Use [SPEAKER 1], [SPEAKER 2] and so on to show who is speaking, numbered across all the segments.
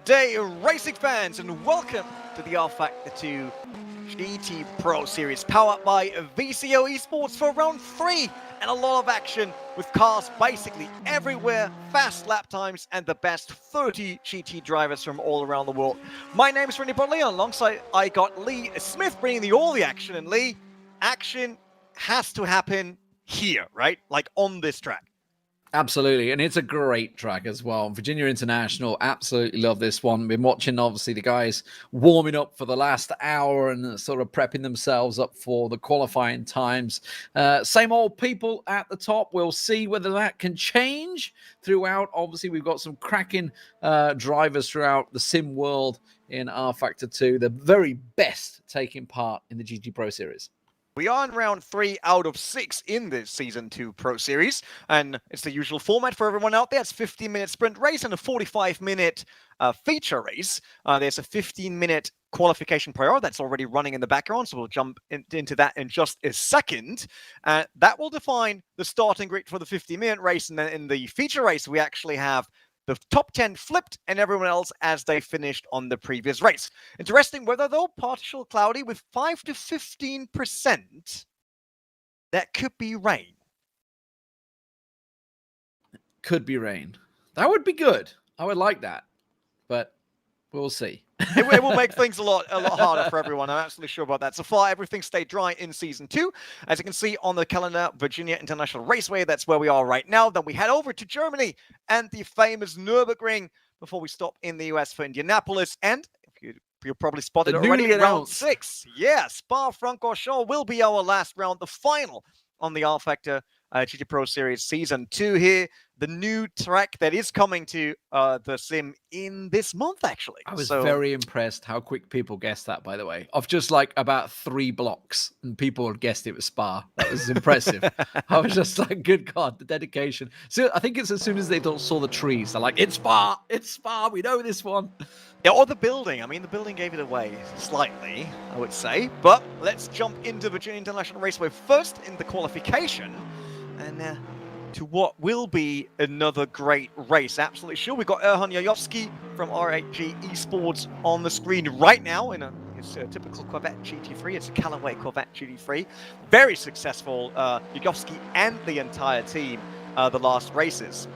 [SPEAKER 1] day, racing fans, and welcome to the rFactor 2 GT Pro Series, powered by VCO Esports for round 3, and a lot of action with cars basically everywhere, fast lap times, and the best 30 GT drivers from all around the world. My name is Randy Butley, and alongside I got Lee Smith bringing all the action, and Lee, action has to happen here, right? Like on this track.
[SPEAKER 2] Absolutely, and it's a great track as well. Virginia International, absolutely love this one. Been watching, obviously, the guys warming up for the last hour and sort of prepping themselves up for the qualifying times. Same old people at the top. We'll see whether that can change throughout. Obviously, we've got some cracking drivers throughout the sim world in rFactor 2, the very best taking part in the GT Pro Series.
[SPEAKER 1] We are in round 3 out of 6 in this Season 2 Pro Series, and it's the usual format for everyone out there. It's 15-minute sprint race and a 45-minute feature race. There's a 15-minute qualification prior that's already running in the background, so we'll jump into that in just a second. That will define the starting grid for the 50-minute race, and then in the feature race, we actually have the top 10 flipped and everyone else as they finished on the previous race. Interesting weather though, partial cloudy with 5 to 15%. That could be rain.
[SPEAKER 2] Could be rain. That would be good. I would like that, but we'll see.
[SPEAKER 1] It will make things a lot harder for everyone. I'm absolutely sure about that. So far, everything stayed dry in Season 2. As you can see on the calendar, Virginia International Raceway, that's where we are right now. Then we head over to Germany and the famous Nürburgring before we stop in the US for Indianapolis. And you probably spotted it already, round 6. Yeah, Spa-Francorchamps will be our last round, the final on the rFactor GT Pro Series Season 2 here. The new track that is coming to the sim in this month, actually.
[SPEAKER 2] I was very impressed how quick people guessed that, by the way. Of just like about 3 blocks, and people had guessed it was Spa. That was impressive. I was just like, good God, the dedication. So I think it's as soon as they saw the trees, they're like, it's Spa, we know this one.
[SPEAKER 1] Yeah, or the building. I mean, the building gave it away slightly, I would say. But let's jump into Virginia International Raceway first in the qualification. And to what will be another great race. Absolutely sure. We've got Erhan Jajovski from RHG Esports on the screen right now in his typical Corvette GT3. It's a Callaway Corvette GT3. Very successful, Jajovski and the entire team, the last races.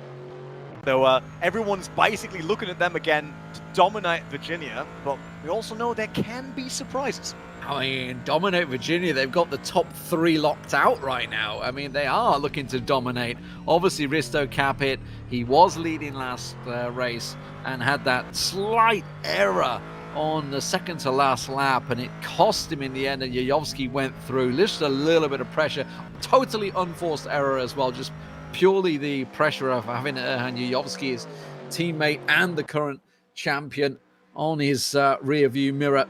[SPEAKER 1] So everyone's basically looking at them again to dominate Virginia, but we also know there can be surprises.
[SPEAKER 2] I mean, dominate Virginia. They've got the top 3 locked out right now. I mean, they are looking to dominate. Obviously, Risto Capit, he was leading last race and had that slight error on the second to last lap, and it cost him in the end, and Jajovski went through. Just a little bit of pressure. Totally unforced error as well. Just purely the pressure of having Erhan Jajovski, his teammate and the current champion, on his rear view mirror.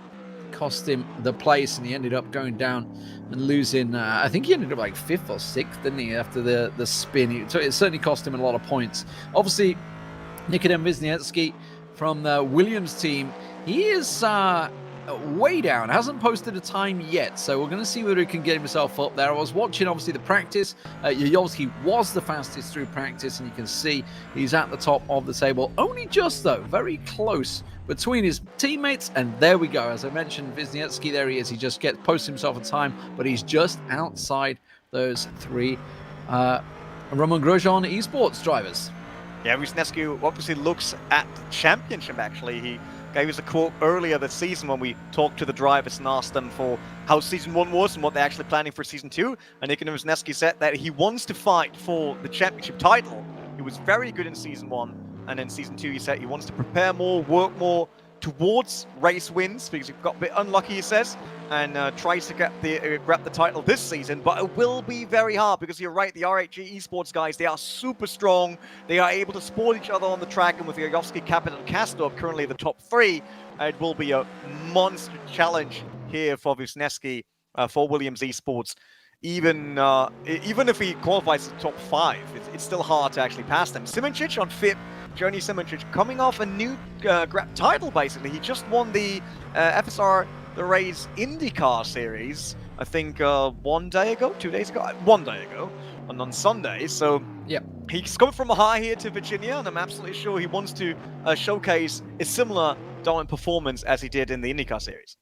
[SPEAKER 2] Cost him the place, and he ended up going down and losing. I think he ended up like 5th or 6th, didn't he, after the spin? It certainly cost him a lot of points. Obviously, Nikodem Wisniewski from the Williams team, he is way down, hasn't posted a time yet, so we're going to see whether he can get himself up there. I was watching obviously the practice. Jajovski was the fastest through practice, and you can see he's at the top of the table, only just though very close between his teammates. And there we go, as I mentioned, Wisniewski, there he is. He just posts himself a time, but he's just outside those 3 Roman Grosjean Esports drivers.
[SPEAKER 1] Yeah, Wisniewski obviously looks at the championship. Actually, he gave us a quote earlier this season when we talked to the drivers and asked them for how Season 1 was and what they're actually planning for Season 2. And Nikodem Wisniewski said that he wants to fight for the championship title. He was very good in Season 1, and in Season 2 he said he wants to prepare more, work more towards race wins, because he got a bit unlucky, he says, and tries to grab the title this season. But it will be very hard, because you're right, the RHG Esports guys, they are super strong. They are able to support each other on the track, and with Jajovski, Capit, and Castor currently the top 3, it will be a monster challenge here for Wisniewski, for Williams Esports. Even if he qualifies the top 5, it's still hard to actually pass them. Simoncic on 5th. Journey Simoncic coming off a new grab title, basically. He just won the FSR The Race IndyCar Series, I think 1 day ago, 2 days ago, 1 day ago, and on Sunday. So
[SPEAKER 2] Yep.
[SPEAKER 1] He's come from a high here to Virginia, and I'm absolutely sure he wants to showcase a similar dominant performance as he did in the IndyCar Series.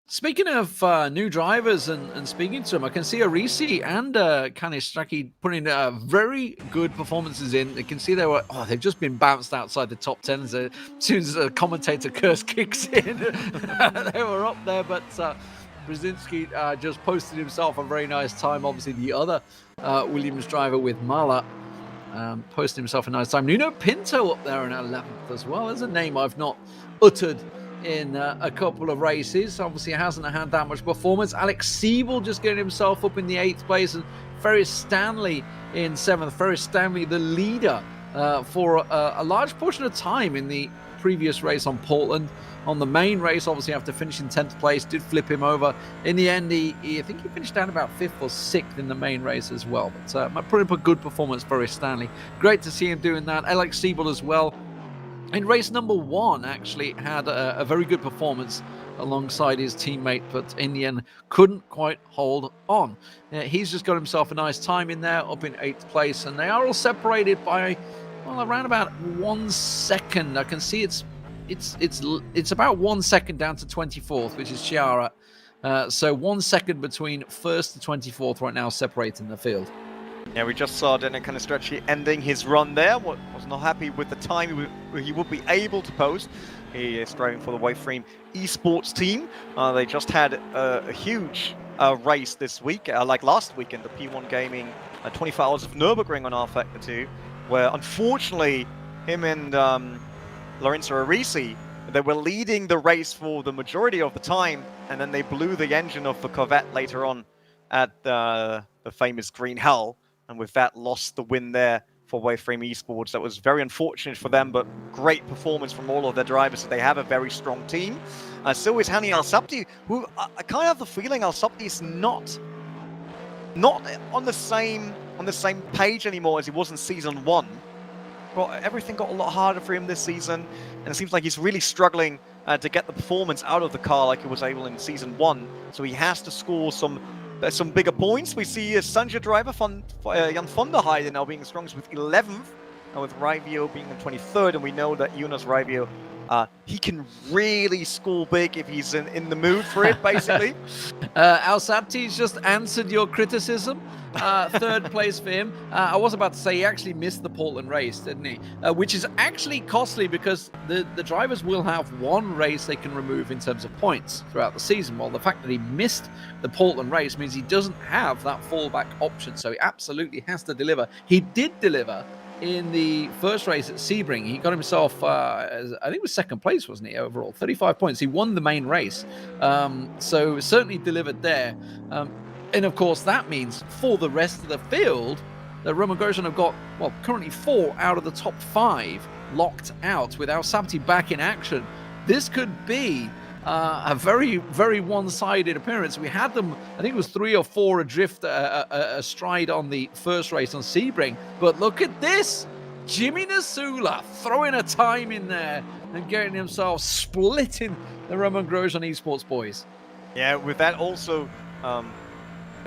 [SPEAKER 2] Speaking of new drivers and speaking to them, I can see Arisi and Kanistraki putting very good performances in. You can see they've just been bounced outside the top 10 as soon as the commentator curse kicks in. They were up there, but Brzezinski just posted himself a very nice time. Obviously, the other Williams driver with Mala posted himself a nice time. Nuno Pinto up there in 11th as well. There's a name I've not uttered in a couple of races. Obviously hasn't had that much performance. Alex Siebel just getting himself up in the 8th place, and Ferris Stanley in 7th. Ferris Stanley, the leader for a large portion of time in the previous race on Portland. On the main race, obviously after finishing 10th place, did flip him over. In the end, I think he finished down about 5th or 6th in the main race as well. But put up a good performance for Ferris Stanley. Great to see him doing that. Alex Siebel as well. In race number 1, actually had a very good performance alongside his teammate, but in the end couldn't quite hold on. He's just got himself a nice time in there, up in 8th place, and they are all separated by, well, around about 1 second. I can see it's about 1 second down to 24th, which is Chiara. So 1 second between 1st to 24th right now, separating the field.
[SPEAKER 1] Yeah, we just saw Denis Kanistracci ending his run there. Was not happy with the time he would be able to post. He is driving for the Waveframe Esports team. They just had a huge race this week, like last weekend, the P1 Gaming 24 Hours of Nürburgring on rFactor 2, where unfortunately him and Lorenzo Arisi, they were leading the race for the majority of the time, and then they blew the engine of the Corvette later on at the famous Green Hell. And with that, lost the win there for Waveframe Esports. That was very unfortunate for them, but great performance from all of their drivers. So they have a very strong team. So is Hani Al-Sabti, who I kind of have the feeling Al-Sabti is not on the same page anymore as he was in season 1. But everything got a lot harder for him this season, and it seems like he's really struggling to get the performance out of the car like he was able in season 1. So he has to score some bigger points. We see a Sanja driver, Jan van der Heijden, now being strongest with 11th, and with Rivio being in 23rd, and we know that Jonas Rivio, he can really score big if he's in the mood for it, basically.
[SPEAKER 2] Al-Sabti's just answered your criticism. 3rd place for him. I was about to say he actually missed the Portland race, didn't he? Which is actually costly because the drivers will have 1 race they can remove in terms of points throughout the season. Well, the fact that he missed the Portland race means he doesn't have that fallback option, so he absolutely has to deliver. He did deliver in the first race at Sebring. He got himself, I think it was 2nd place, wasn't he, overall? 35 points. He won the main race. So certainly delivered there. And of course, that means for the rest of the field, that Roman Grosjean have got, well, currently 4 out of the top 5 locked out with Al-Sabti back in action. This could be a very, very one-sided appearance. We had them, I think it was 3 or 4 adrift astride on the first race on Sebring. But look at this. Jimmy Nasula throwing a time in there and getting himself splitting the Roman Grosjean Esports boys. Yeah,
[SPEAKER 1] with that also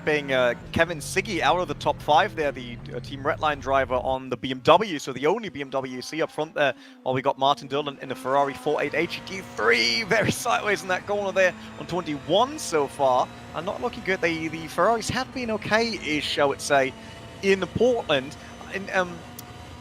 [SPEAKER 1] being Kevin Siggy out of the top 5 there, the Team Redline driver on the BMW, so the only BMW you see up front there. While we got Martin Dillon in the Ferrari 488 GT3, very sideways in that corner there on 21 so far, and not looking good. The Ferraris have been okay-ish, I would say, in Portland. And,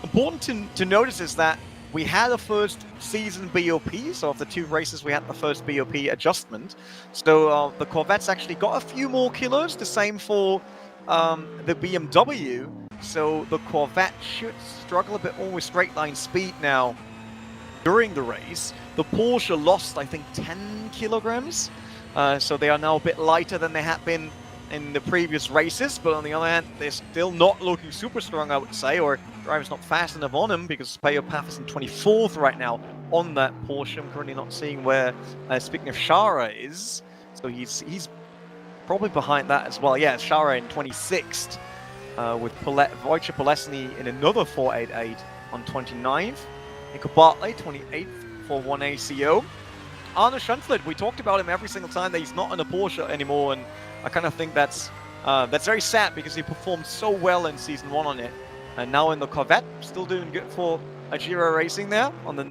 [SPEAKER 1] important to notice is that we had a first season BOP, so of the 2 races we had the first BOP adjustment. So the Corvette's actually got a few more kilos, the same for the BMW. So the Corvette should struggle a bit more with straight line speed now during the race. The Porsche lost, I think, 10 kilograms. So they are now a bit lighter than they had been in the previous races, but on the other hand, they're still not looking super strong, I would say, or driver's not fast enough on him, because Peyo Path is in 24th right now on that Porsche. I'm currently not seeing where, speaking of Shara is, so he's probably behind that as well. Yeah, Shara in 26th, with Wojciech Polesny in another 488 on 29th. Nico Bartley, 28th for 1ACO. Arne Schunflid, we talked about him every single time that he's not in a Porsche anymore, and I kind of think that's very sad because he performed so well in Season 1 on it. And now in the Corvette, still doing good for Ajira Racing there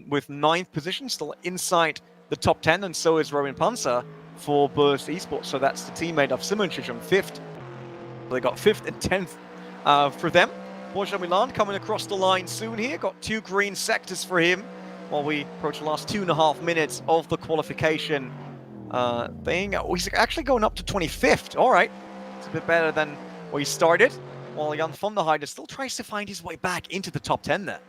[SPEAKER 1] with 9th position, still inside the top 10, and so is Rowan Panzer for Burst Esports. So that's the teammate of Simoncic on 5th. So they got 5th and 10th for them. Borja Milan coming across the line soon here. Got 2 green sectors for him while we approach the last 2.5 minutes of the qualification thing. He's actually going up to 25th. All right. It's a bit better than where he started. While Jan van der Heijden still tries to find his way back into the top 10 there.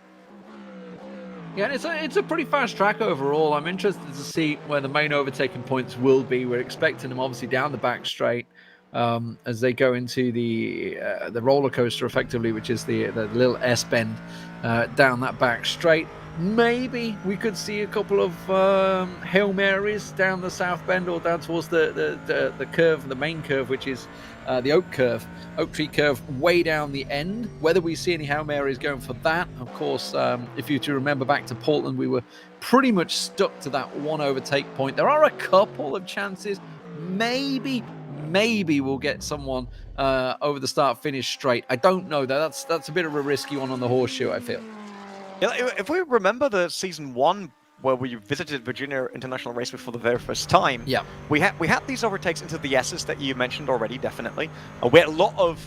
[SPEAKER 2] Yeah, and it's a pretty fast track overall. I'm interested to see where the main overtaking points will be. We're expecting them obviously down the back straight as they go into the roller coaster effectively, which is the little S bend down that back straight. Maybe we could see a couple of Hail Marys down the south bend or down towards the curve, the main curve, which is the oak tree curve way down the end. Whether we see any Hail Marys going for that, of course, if you to remember back to Portland, we were pretty much stuck to that one overtake point. There are a couple of chances. Maybe we'll get someone over the start-finish straight. I don't know, though. That's a bit of a risky one on the horseshoe, I feel.
[SPEAKER 1] Yeah, if we remember the season 1 where we visited Virginia International Raceway for the very first time,
[SPEAKER 2] yeah,
[SPEAKER 1] we had these overtakes into the S's that you mentioned already, definitely. We had a lot of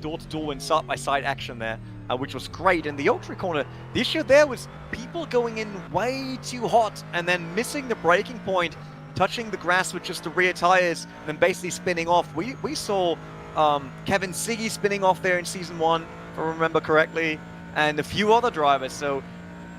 [SPEAKER 1] door-to-door and side-by-side action there, which was great. In the Oaktree corner, the issue there was people going in way too hot and then missing the braking point, touching the grass with just the rear tires, and then basically spinning off. We saw Kevin Siggy spinning off there in season 1, if I remember correctly, and a few other drivers. So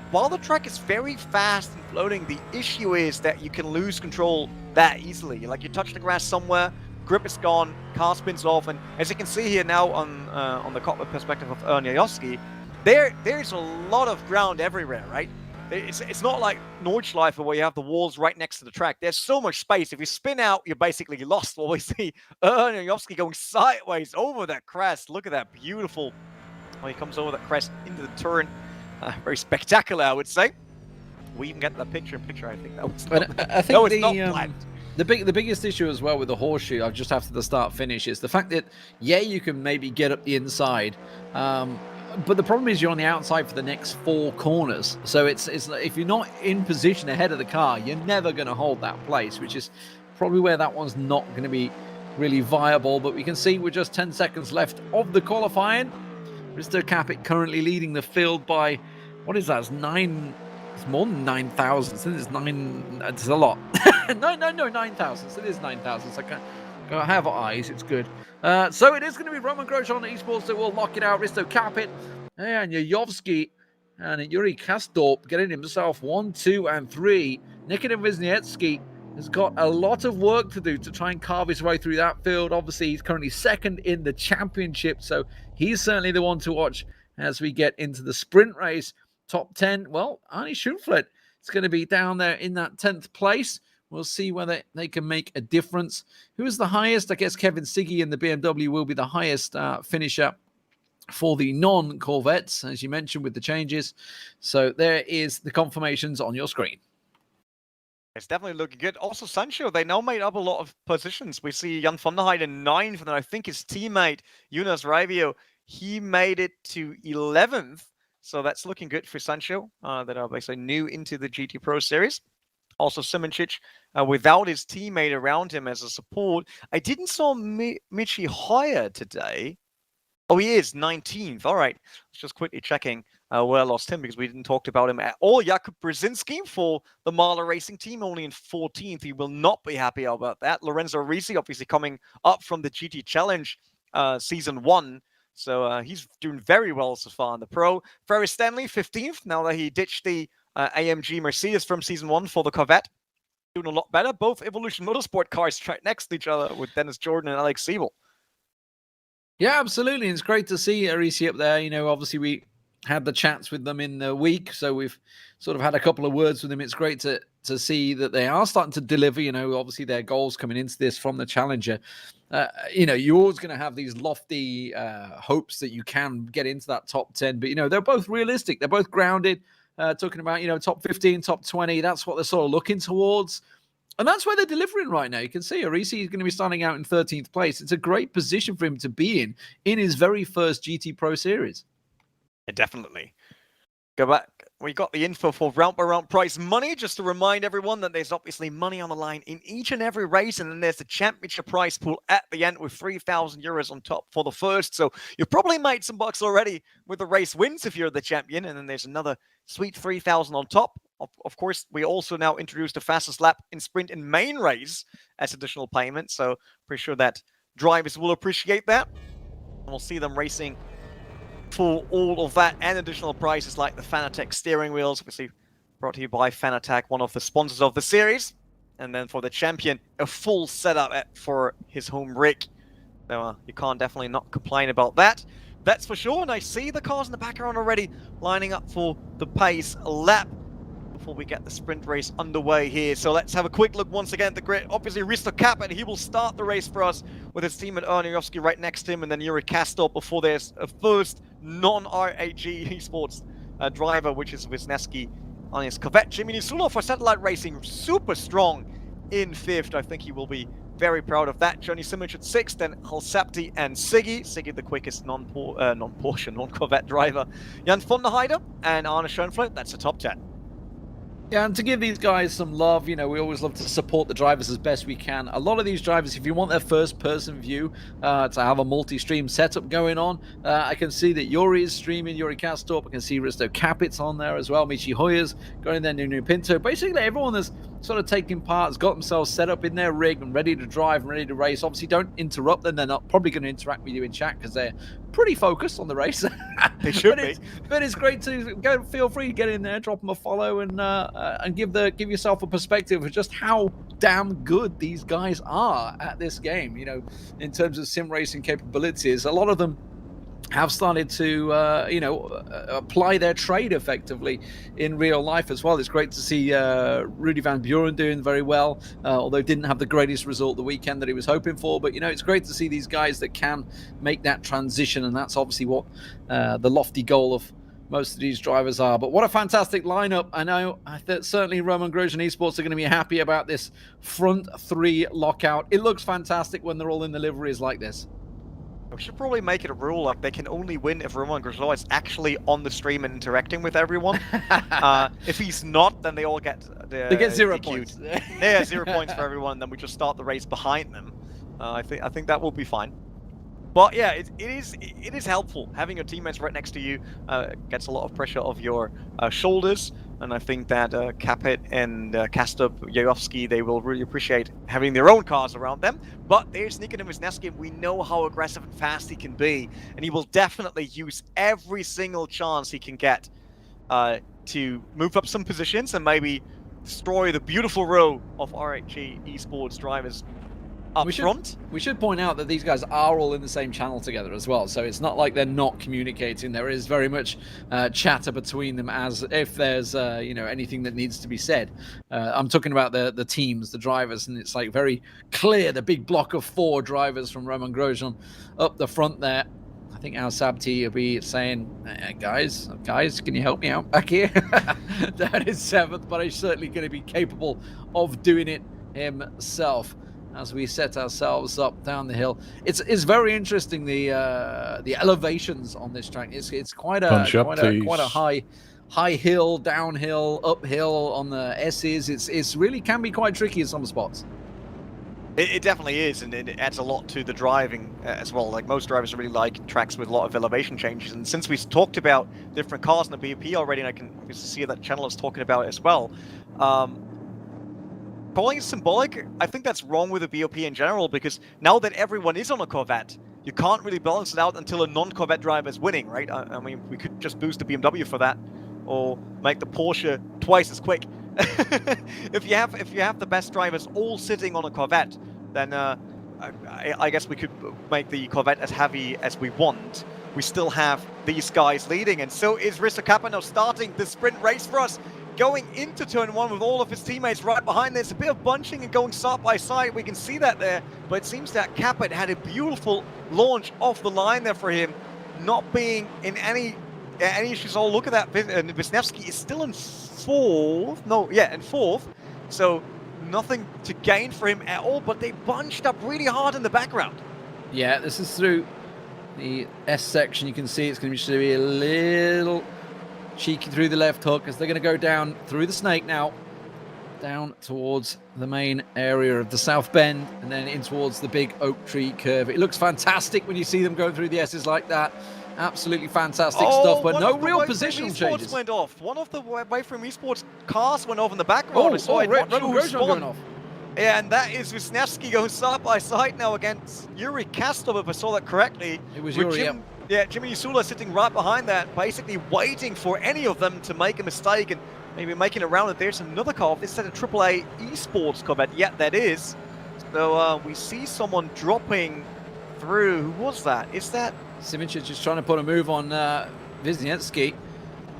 [SPEAKER 1] while the track is very fast and floating, the issue is that you can lose control that easily. Like, you touch the grass somewhere, grip is gone, car spins off, and as you can see here now on the cockpit perspective of Erhan Jajovski, there's a lot of ground everywhere, right? It's not like Nordschleife where you have the walls right next to the track. There's so much space. If you spin out, you're basically lost. Well, we see Erhan Jajovski going sideways over that crest. Look at that beautiful. Well, he comes over that crest into the turn. Very spectacular, I would say. We even get that picture-in-picture, I think. That was
[SPEAKER 2] I think
[SPEAKER 1] no, it's not planned.
[SPEAKER 2] The biggest issue as well with the horseshoe, just after the start-finish, is the fact that, yeah, you can maybe get up the inside, but the problem is you're on the outside for the next 4 corners. So it's if you're not in position ahead of the car, you're never going to hold that place, which is probably where that one's not going to be really viable. But we can see we're just 10 seconds left of the qualifying. Risto Capit currently leading the field by, what is that? It's more than 9,000. So it's 9. It's a lot. no, 9,000. So it is 9,000. So I have eyes. It's good. So it is going to be Roman Grosjean Esports that will lock it out. Risto Capit and Jajovski and Yuri Kastorp getting himself 1, 2, and 3. Nikita Wisniewski has got a lot of work to do to try and carve his way through that field. Obviously, he's currently 2nd in the championship, so he's certainly the one to watch as we get into the sprint race. Top 10, well, Arnie Schunflet is going to be down there in that 10th place. We'll see whether they can make a difference. Who is the highest? I guess Kevin Siggy in the BMW will be the highest finisher for the non-Corvettes, as you mentioned, with the changes. So there is the confirmations on your screen.
[SPEAKER 1] It's definitely looking good. Also, Sancho, they now made up a lot of positions. We see Jan van der Heijden 9th, and I think his teammate, Jonas Raivio, he made it to 11th. So that's looking good for Sancho, that are basically new into the GT Pro Series. Also, Simoncic, without his teammate around him as a support. I didn't saw Michi higher today. Oh, he is 19th. All right. Just quickly checking where I lost him because we didn't talk about him at all. Jakub Brzezinski for the Mahler Racing Team, only in 14th. He will not be happy about that. Lorenzo Risi, obviously coming up from the GT Challenge Season 1. So he's doing very well so far in the Pro. Ferris Stanley, 15th, now that he ditched the AMG Mercedes from Season 1 for the Corvette. Doing a lot better. Both Evolution Motorsport cars right next to each other with Dennis Jordan and Alex Siebel.
[SPEAKER 2] Yeah, absolutely. It's great to see Arisi up there. You know, obviously we had the chats with them in the week, so we've sort of had a couple of words with them. It's great to see that they are starting to deliver. You know, obviously their goals coming into this from the Challenger. You know, you're always going to have these lofty hopes that you can get into that top 10, but, you know, they're both realistic. They're both grounded. Talking about, you know, top 15, top 20. That's what they're sort of looking towards. And that's where they're delivering right now. You can see Arisi is going to be starting out in 13th place. It's a great position for him to be in his very first GT Pro Series.
[SPEAKER 1] Yeah, definitely. Go back. We got the info for round by round prize money. Just to remind everyone that there's obviously money on the line in each and every race, and then there's the championship prize pool at the end with 3,000 euros on top for the first. So you probably made some bucks already with the race wins if you're the champion, and then there's another sweet 3,000 on top. Of course, we also now introduced the fastest lap in sprint and main race as additional payment. So pretty sure that drivers will appreciate that, and we'll see them racing for all of that and additional prizes like the Fanatec steering wheels, obviously brought to you by Fanatec, one of the sponsors of the series. And then for the champion, a full setup for his home rig. So you can't definitely not complain about that. That's for sure. And I see the cars in the background already lining up for the pace lap before we get the sprint race underway here. So let's have a quick look once again at the grid. Obviously, Risto Kappet, he will start the race for us with his team at Erhan Jajovski right next to him, and then Yuri Kastor before there's a first non-RAG Esports driver, which is Wisniewski on his Corvette. Jimmy Nisulov for Satellite Racing, super strong in fifth. I think he will be very proud of that. Johnny Simic at 6th, then Halsapti and Siggy. Siggy, the quickest non-Porsche, non-Corvette driver. Jan von der Heide and Arne Schoenfeld, that's the top 10.
[SPEAKER 2] Yeah, and to give these guys some love, you know, we always love to support the drivers as best we can. A lot of these drivers, if you want their first-person view to have a multi-stream setup going on, I can see that Yuri is streaming, Yuri Kastorp. I can see Risto Kapit's on there as well. Michi Hoyer's going in there, Nuno Pinto. Basically, everyone that's sort of taking part has got themselves set up in their rig and ready to drive and ready to race. Obviously, don't interrupt them. They're not probably going to interact with you in chat because they're pretty focused on the race.
[SPEAKER 1] They should be.
[SPEAKER 2] But it's great to go. Feel free to get in there, drop them a follow, and give yourself a perspective of just how damn good these guys are at this game. You know, in terms of sim racing capabilities, a lot of them have started to, apply their trade effectively in real life as well. It's great to see Rudy Van Buren doing very well, although didn't have the greatest result the weekend that he was hoping for. But, you know, it's great to see these guys that can make that transition, and that's obviously what the lofty goal of most of these drivers are. But what a fantastic lineup. I know that certainly Roman Grosjean Esports are going to be happy about this front three lockout. It looks fantastic when they're all in the liveries like this.
[SPEAKER 1] We should probably make it a rule like they can only win if Roman Grosjean is actually on the stream and interacting with everyone. If he's not, then they all get
[SPEAKER 2] they get 0
[SPEAKER 1] DQ'd.
[SPEAKER 2] points.
[SPEAKER 1] Yeah, 0 points for everyone. Then we just start the race behind them. I think that will be fine. But yeah, it is helpful having your teammates right next to you. Gets a lot of pressure off your shoulders, and I think that Capet and Kastor Jajovski, they will really appreciate having their own cars around them. But there's Nikitin Wisniewski. We know how aggressive and fast he can be, and he will definitely use every single chance he can get to move up some positions and maybe destroy the beautiful row of RHG Esports drivers up front.
[SPEAKER 2] We should point out that these guys are all in the same channel together as well, so it's not like they're not communicating. There is very much chatter between them as if there's anything that needs to be said. I'm talking about the teams, the drivers, and it's like very clear, the big block of 4 drivers from Roman Grosjean up the front there. I think Al Sabti will be saying, guys, can you help me out back here? That is 7th, but he's certainly going to be capable of doing it himself as we set ourselves up down the hill. It's very interesting, the elevations on this track. It's quite a high hill, downhill, uphill on the S's. It's really can be quite tricky in some spots.
[SPEAKER 1] It definitely is, and it adds a lot to the driving as well. Like, most drivers really like tracks with a lot of elevation changes, and since we talked about different cars in the BOP already, and I can obviously see that channel is talking about it as well, calling it symbolic, I think that's wrong with the BOP in general, because now that everyone is on a Corvette, you can't really balance it out until a non-Corvette driver is winning, right? I mean, we could just boost the BMW for that, or make the Porsche twice as quick. If you have the best drivers all sitting on a Corvette, then I guess we could make the Corvette as heavy as we want. We still have these guys leading, and so is Risto Kappa now starting the sprint race for us, going into turn 1 with all of his teammates right behind. There's a bit of bunching and going side by side. We can see that there, but it seems that Kappa had a beautiful launch off the line there for him, not being in any issues. Oh, look at that. Wisniewski is still in 4th. No, yeah, in 4th. So nothing to gain for him at all, but they bunched up really hard in the background.
[SPEAKER 2] Yeah, this is through The S section, you can see it's going to be a little cheeky through the left hook as they're going to go down through the snake now, down towards the main area of the South Bend and then in towards the big oak tree curve. It looks fantastic when you see them going through the S's like that. Absolutely fantastic stuff, but no real positional changes.
[SPEAKER 1] Went off. One of the Wayframe Esports cars went off in the background.
[SPEAKER 2] Red going off.
[SPEAKER 1] Yeah, and that is Wisniewski going side by side now against Yuri Kastov, if I saw that correctly.
[SPEAKER 2] It was Yuri,
[SPEAKER 1] yeah, Jimmy Nisula sitting right behind that, basically waiting for any of them to make a mistake and maybe making it around. And there's another car. This is a AAA Esports Corvette. Yeah, that is. So we see someone dropping through. Who was that? Is that...
[SPEAKER 2] Simic is trying to put a move on Wisniewski.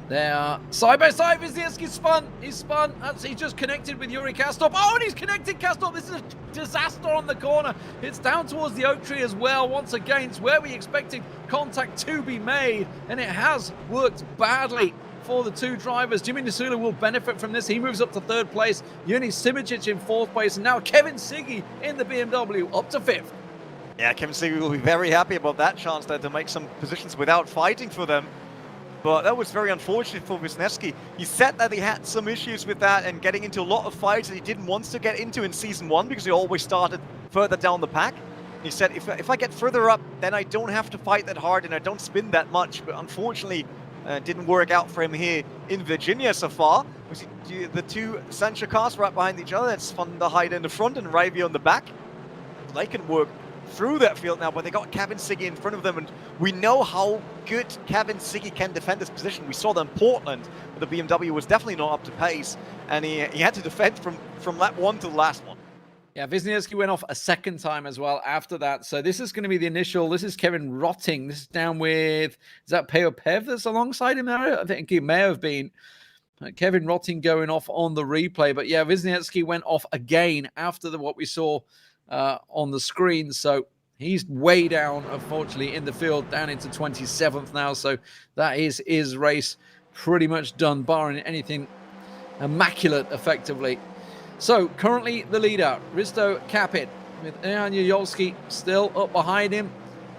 [SPEAKER 2] They are side by side. Wisniewski spun. He's spun. He just connected with Yuri Kastov. Oh, and he's connected Kastov. This is a disaster on the corner. It's down towards the oak tree as well. Once again, it's where we expected contact to be made, and it has worked badly for the two drivers. Jimmy Nisula will benefit from this. He moves up to third place. Yuni Simic in fourth place, and now Kevin Siggy in the BMW up to fifth.
[SPEAKER 1] Yeah, Kevin Siggy will be very happy about that chance there to make some positions without fighting for them. But that was very unfortunate for Wisniewski. He said that he had some issues with that and getting into a lot of fights that he didn't want to get into in Season 1 because he always started further down the pack. He said, if I get further up, then I don't have to fight that hard and I don't spin that much. But unfortunately, it didn't work out for him here in Virginia so far. We see the two Sancho cars right behind each other. It's Van der Heide in the front and Ravio in the back. They can work through that field now, but they got Kevin Siggy in front of them, and we know how good Kevin Siggy can defend his position. We saw that in Portland, but the BMW was definitely not up to pace, and he had to defend from lap 1 to the last one.
[SPEAKER 2] Yeah, Wisniewski went off a second time as well after that. So this is going to be the initial. This is Kevin Rotting. This is down with, is that Peo Pev that's alongside him there? I think he may have been. Kevin Rotting going off on the replay. But yeah, Wisniewski went off again after what we saw on the screen. So he's way down, unfortunately, in the field, down into 27th now. So that is his race pretty much done, barring anything immaculate, effectively. So currently the leader, Risto Capit, with Erhan Jajovski still up behind him,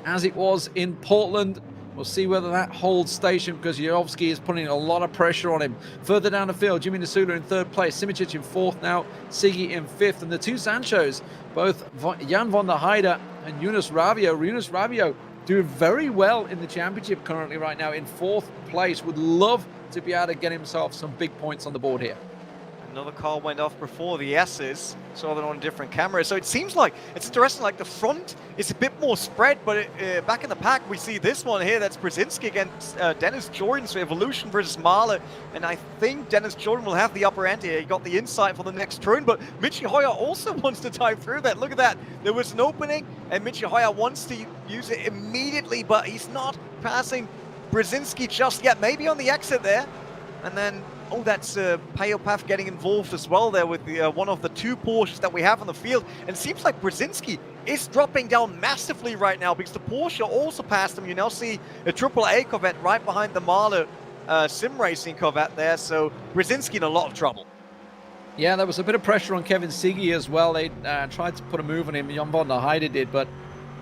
[SPEAKER 2] as it was in Portland. We'll see whether that holds station, because Jajovski is putting a lot of pressure on him. Further down the field, Jimmy Nisula in third place, Simic in fourth now, Siggy in fifth, and the two Sanchos, both Jan van der Heide and Yunus Ravio. Yunus Ravio doing very well in the championship currently right now in fourth place. Would love to be able to get himself some big points on the board here.
[SPEAKER 1] Another car went off before the S's, saw that on a different camera. So it seems like it's interesting, like the front is a bit more spread, but back in the pack, we see this one here. That's Brzezinski against Dennis Jordan. So Evolution versus Mahler. And I think Dennis Jordan will have the upper end here. He got the insight for the next turn, but Michi Hoyer also wants to dive through that. Look at that. There was an opening, and Michi Hoyer wants to use it immediately, but he's not passing Brzezinski just yet. Maybe on the exit there. And then, oh, that's Payopaf getting involved as well there with the, one of the two Porsches that we have on the field. And it seems like Brzezinski is dropping down massively right now because the Porsche also passed him. You now see a AAA Corvette right behind the Mahler sim racing Corvette there. So Brzezinski in a lot of trouble.
[SPEAKER 2] Yeah, there was a bit of pressure on Kevin Siggy as well. They tried to put a move on him. Jan van der Heide did, but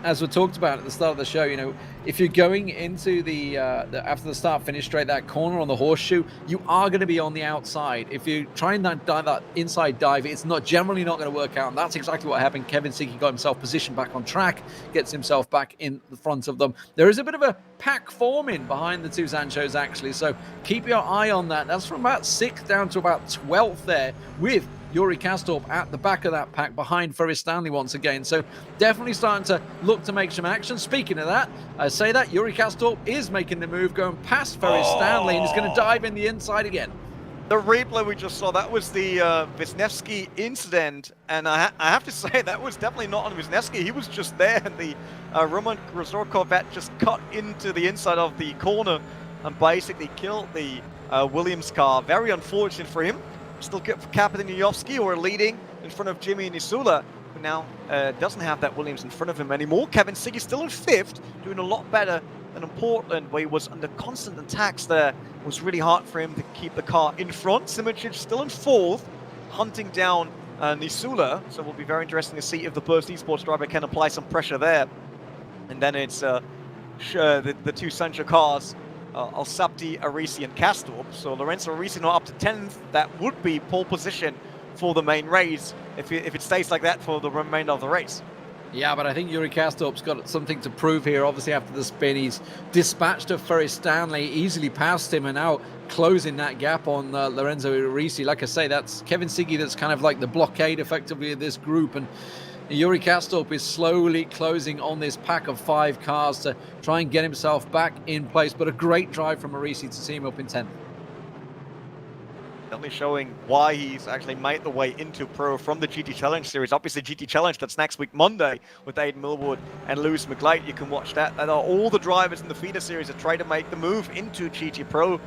[SPEAKER 2] as we talked about at the start of the show, you know, if you're going into the after the start finish straight, that corner on the horseshoe, you are going to be on the outside. If you try and dive that inside dive, it's generally not going to work out, and that's exactly what happened. Kevin Siggy got himself positioned back on track, gets himself back in the front of them. There is a bit of a pack forming behind the two Sanchos, actually, so keep your eye on that. That's from about 6th down to about 12th there, with Yuri Kastorp at the back of that pack behind Ferris Stanley once again. So definitely starting to look to make some action. Speaking of that, I say that Yuri Kastorp is making the move, going past Ferris Stanley, and he's going to dive in the inside again.
[SPEAKER 1] The replay we just saw, that was the Wisniewski incident, and I have to say that was definitely not on Wisniewski. He was just there, and the Roman Grosor Corvette just cut into the inside of the corner and basically killed the Williams car. Very unfortunate for him. Still good for Capit and Jajovski, who are leading in front of Jimmy Nisula, who now doesn't have that Williams in front of him anymore. Kevin Siggy still in 5th, doing a lot better than in Portland, where he was under constant attacks there. It was really hard for him to keep the car in front. Simic still in 4th, hunting down Nisula, so it will be very interesting to see if the Burst Esports driver can apply some pressure there. And then it's the two Sancho cars, Alsapti, Arisi, and Castorp. So Lorenzo Arisi not up to 10th. That would be pole position for the main race if it stays like that for the remainder of the race.
[SPEAKER 2] Yeah, but I think Yuri Kastorp's got something to prove here. Obviously, after the spin, he's dispatched of Ferris Stanley, easily passed him, and now closing that gap on Lorenzo Arisi. Like I say, that's Kevin Siggy that's kind of like the blockade, effectively, of this group. And Yuri Kastorp is slowly closing on this pack of 5 cars to try and get himself back in place. But a great drive from Arisi to see him up in 10th.
[SPEAKER 1] Definitely showing why he's actually made the way into Pro from the GT Challenge Series. Obviously, GT Challenge, that's next week, Monday, with Aiden Millwood and Lewis McGlade. You can watch that. That are all the drivers in the feeder series that try to make the move into GT Pro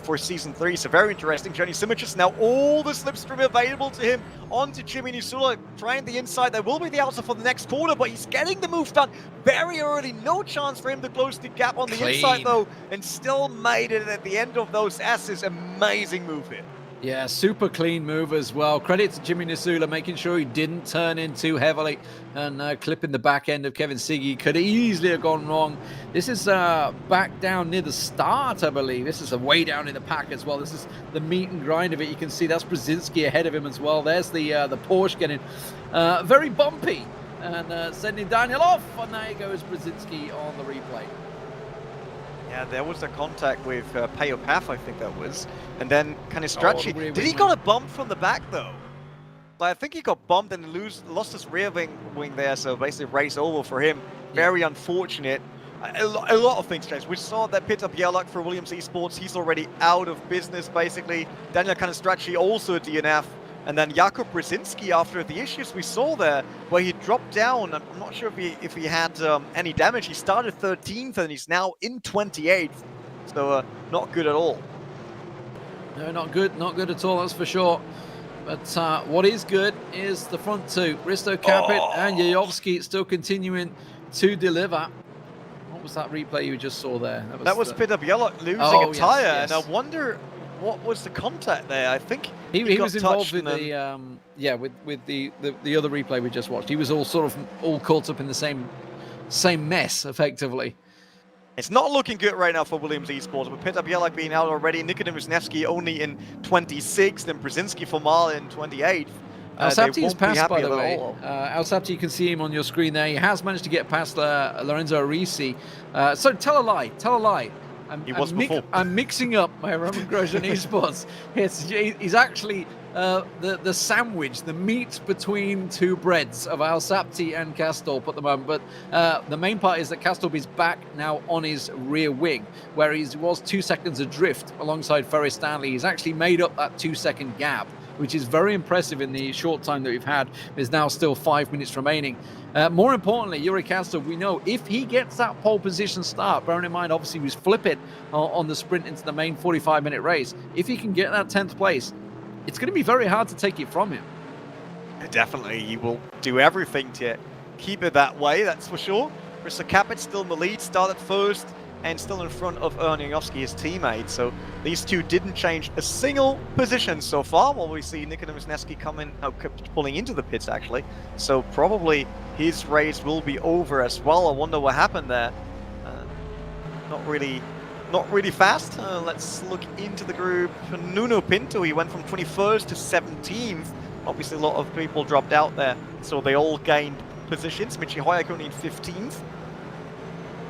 [SPEAKER 1] for Season 3. So very interesting. Johnny Simichus, now all the slipstream available to him onto Jimmy Nisula, trying the inside. There will be the outside for the next corner, but he's getting the move done very early. No chance for him to close the gap on the inside, though, and still made it at the end of those S's. Amazing move here.
[SPEAKER 2] Yeah, super clean move as well. Credit to Jimmy Nisula, making sure he didn't turn in too heavily and clipping the back end of Kevin Siggy. Could easily have gone wrong. This is back down near the start, I believe. This is way down in the pack as well. This is the meat and grind of it. You can see that's Brzezinski ahead of him as well. There's the Porsche getting very bumpy and sending Daniel off. And there goes Brzezinski on the replay.
[SPEAKER 1] Yeah, there was a contact with Payopath, I think that was. And then Canistracci. Did he got a bump from the back, though? I think he got bumped and lost his rear wing there, so basically race over for him. Very unfortunate. A lot of things changed. We saw that Peter Bielak for Williams Esports. He's already out of business, basically. Daniel Canistracci also a DNF. And then Jakub Brzezinski, after the issues we saw there, where he dropped down. I'm not sure if he had any damage. He started 13th and he's now in 28th. So not good at all.
[SPEAKER 2] No, not good. Not good at all, that's for sure. But what is good is the front two. Risto Capit and Jajovski still continuing to deliver. What was that replay you just saw there?
[SPEAKER 1] That was Peter Bielak losing a tyre. Yes. And I wonder what was the contact there. I think
[SPEAKER 2] he was involved with the with the other replay we just watched. He was all caught up in the same mess, effectively.
[SPEAKER 1] It's not looking good right now for Williams Esports, with Peter Bielak being out already, Nikodem Wisniewski only in 26th, and Brzezinski Formal in 28th.
[SPEAKER 2] Alsapti is passed, by the way. Alsapti, you can see him on your screen there. He has managed to get past Lorenzo Arisi. So tell a lie. I'm mixing up my Roman Grosjean Esports. He's actually the sandwich, the meat between two breads of Alsapti and Kastorp at the moment. But the main part is that Kastorp is back now on his rear wing, where he was 2 seconds adrift alongside Ferris Stanley. He's actually made up that 2-second gap, which is very impressive in the short time that we've had. There's now still 5 minutes remaining. More importantly, Yuri Kastorp, we know if he gets that pole position start, bearing in mind, obviously, he was flipping on the sprint into the main 45-minute race. If he can get that 10th place, it's going to be very hard to take it from him.
[SPEAKER 1] Definitely, he will do everything to keep it that way, that's for sure. Risto Capit still in the lead, started first, and still in front of Erhan Jajovski, his teammate. So these two didn't change a single position so far, while we see Nikodem Wisniewski pulling into the pits, actually. So probably his race will be over as well. I wonder what happened there. Not really fast. Let's look into the group. Nuno Pinto, he went from 21st to 17th. Obviously, a lot of people dropped out there, so they all gained positions. Michi Hoyak only in 15th.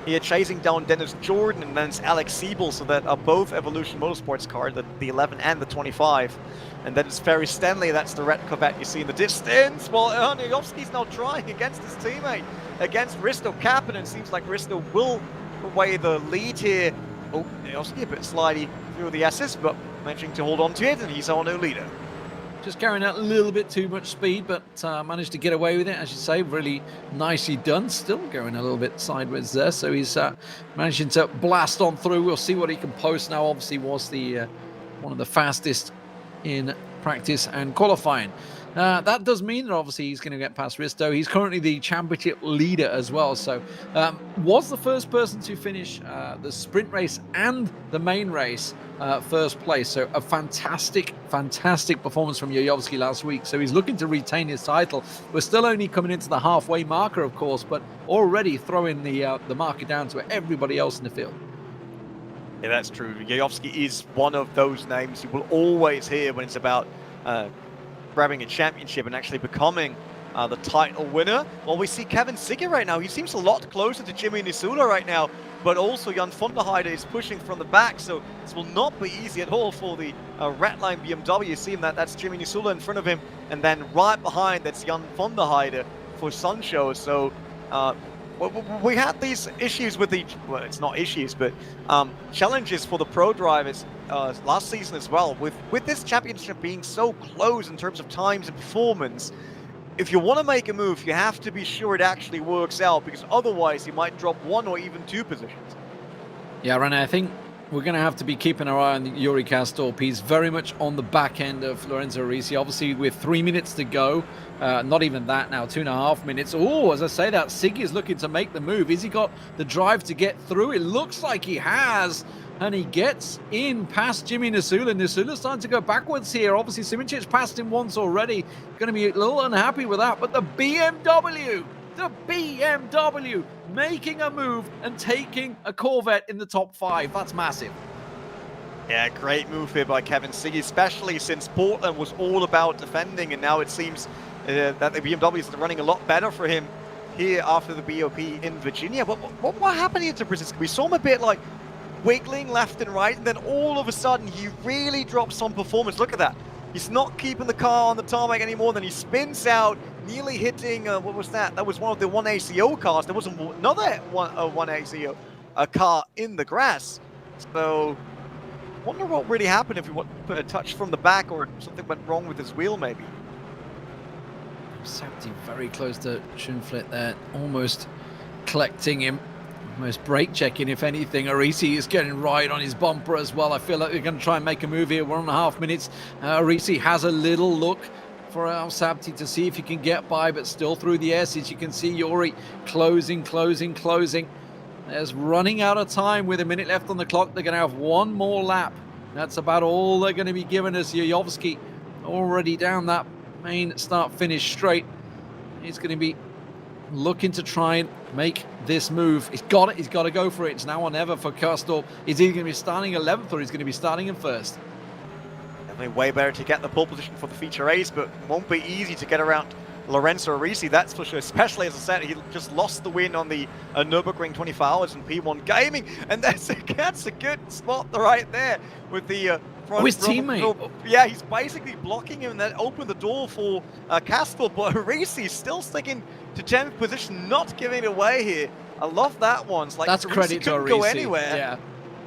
[SPEAKER 1] Here chasing down Dennis Jordan, and then it's Alex Siebel, so that are both Evolution Motorsports cars, the 11 and the 25. And then it's Ferris Stanley, that's the red Corvette you see in the distance. Well, Erhan Jajovski's now trying against his teammate, against Risto Capit, and it seems like Risto will away the lead here. Oh, Jajovski a bit slidey through the assist, but managing to hold on to it, and he's our new leader.
[SPEAKER 2] Just carrying out a little bit too much speed, but managed to get away with it, as you say. Really nicely done. Still going a little bit sideways there, so he's managing to blast on through. We'll see what he can post now. Obviously was the one of the fastest in practice and qualifying. That does mean that obviously he's going to get past Risto. He's currently the championship leader as well. So was the first person to finish the sprint race and the main race first place. So a fantastic performance from Jajovski last week. So he's looking to retain his title. We're still only coming into the halfway marker, of course, but already throwing the marker down to everybody else in the field.
[SPEAKER 1] Yeah, that's true. Jajovski is one of those names you will always hear when it's about grabbing a championship and actually becoming the title winner. Well, we see Kevin Sigge right now. He seems a lot closer to Jimmy Nisula right now, but also Jan von der Heide is pushing from the back, so this will not be easy at all for the Redline BMW. Seeing that's Jimmy Nisula in front of him, and then right behind, that's Jan von der Heide for Sancho. So we had these issues with the, well, it's not issues, but challenges for the pro drivers last season as well. With this championship being so close in terms of times and performance, if you want to make a move, you have to be sure it actually works out, because otherwise you might drop 1 or even 2 positions.
[SPEAKER 2] Yeah, Rene, I think we're going to have to be keeping our eye on Yuri Kastorp. He's very much on the back end of Lorenzo Risi. Obviously, with 3 minutes to go, not even that now, 2.5 minutes. Oh, as I say that, Sigge is looking to make the move. Has he got the drive to get through? It looks like he has. And he gets in past Jimmy Nisula. Nisula's starting to go backwards here. Obviously, Simicic passed him once already. Going to be a little unhappy with that. But the BMW making a move and taking a Corvette in the top 5. That's massive.
[SPEAKER 1] Yeah, great move here by Kevin Sigge, especially since Portland was all about defending, and now it seems that the BMW is running a lot better for him here after the BOP in Virginia. But what happened here to Brzezinski? We saw him a bit like wiggling left and right, and then all of a sudden he really drops some performance. Look at that. He's not keeping the car on the tarmac anymore. Then he spins out, nearly hitting, what was that? That was one of the 1ACO cars. There was another 1ACO car in the grass. So, wonder what really happened, if he put a touch from the back or something went wrong with his wheel maybe.
[SPEAKER 2] Sapti very close to Schönflit there, almost collecting him. Almost brake checking, if anything. Arisi is getting right on his bumper as well. I feel like they're going to try and make a move here. 1.5 minutes. Arisi has a little look for Al Sabti to see if he can get by, but still through the S's. You can see Yuri closing. There's running out of time with a minute left on the clock. They're going to have one more lap. That's about all they're going to be giving us. Jajovski already down that main start-finish straight. He's going to be looking to try and make this move. He's got it. He's got to go for it. It's now or never for Kastorp. He's either going to be starting 11th or he's going to be starting in 1st.
[SPEAKER 1] Definitely way better to get the pole position for the feature race, but won't be easy to get around Lorenzo Arisi, that's for sure. Especially, as I said, he just lost the win on the Nürburgring 24 Hours in P1 Gaming, and that's a good spot right there with the front.
[SPEAKER 2] His teammate.
[SPEAKER 1] Yeah, he's basically blocking him, and that opened the door for Kastorp, but Arisi still sticking to 10th position, not giving it away here. I love that one. It's like
[SPEAKER 2] that's
[SPEAKER 1] Arisi
[SPEAKER 2] credit to
[SPEAKER 1] couldn't
[SPEAKER 2] Arisi.
[SPEAKER 1] go anywhere.
[SPEAKER 2] Yeah.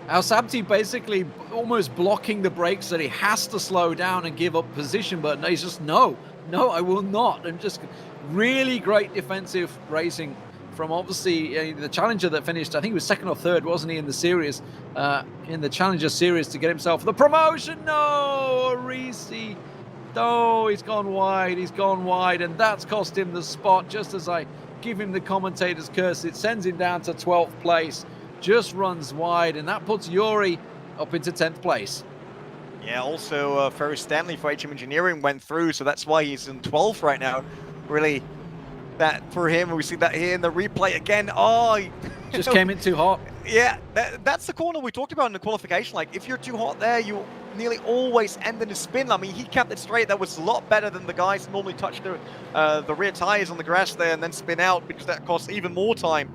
[SPEAKER 2] Al Sabti basically almost blocking the brakes that he has to slow down and give up position, but no, he's just no, I will not. And just really great defensive racing from obviously the challenger that finished, I think he was 2nd or 3rd, wasn't he, in the series, in the challenger series, to get himself the promotion. No, Arisi. No, he's gone wide, and that's cost him the spot. Just as I give him the commentator's curse, it sends him down to 12th place. Just runs wide, and that puts Yuri up into 10th place.
[SPEAKER 1] Yeah, also Ferris Stanley for HM Engineering went through, so that's why he's in 12th right now. Really, that for him, we see that here in the replay again. Oh, he
[SPEAKER 2] just came in too hot.
[SPEAKER 1] Yeah, that's the corner we talked about in the qualification. Like, if you're too hot there, you nearly always end in a spin. I mean, he kept it straight. That was a lot better than the guys who normally touch the rear tires on the grass there and then spin out, because that costs even more time.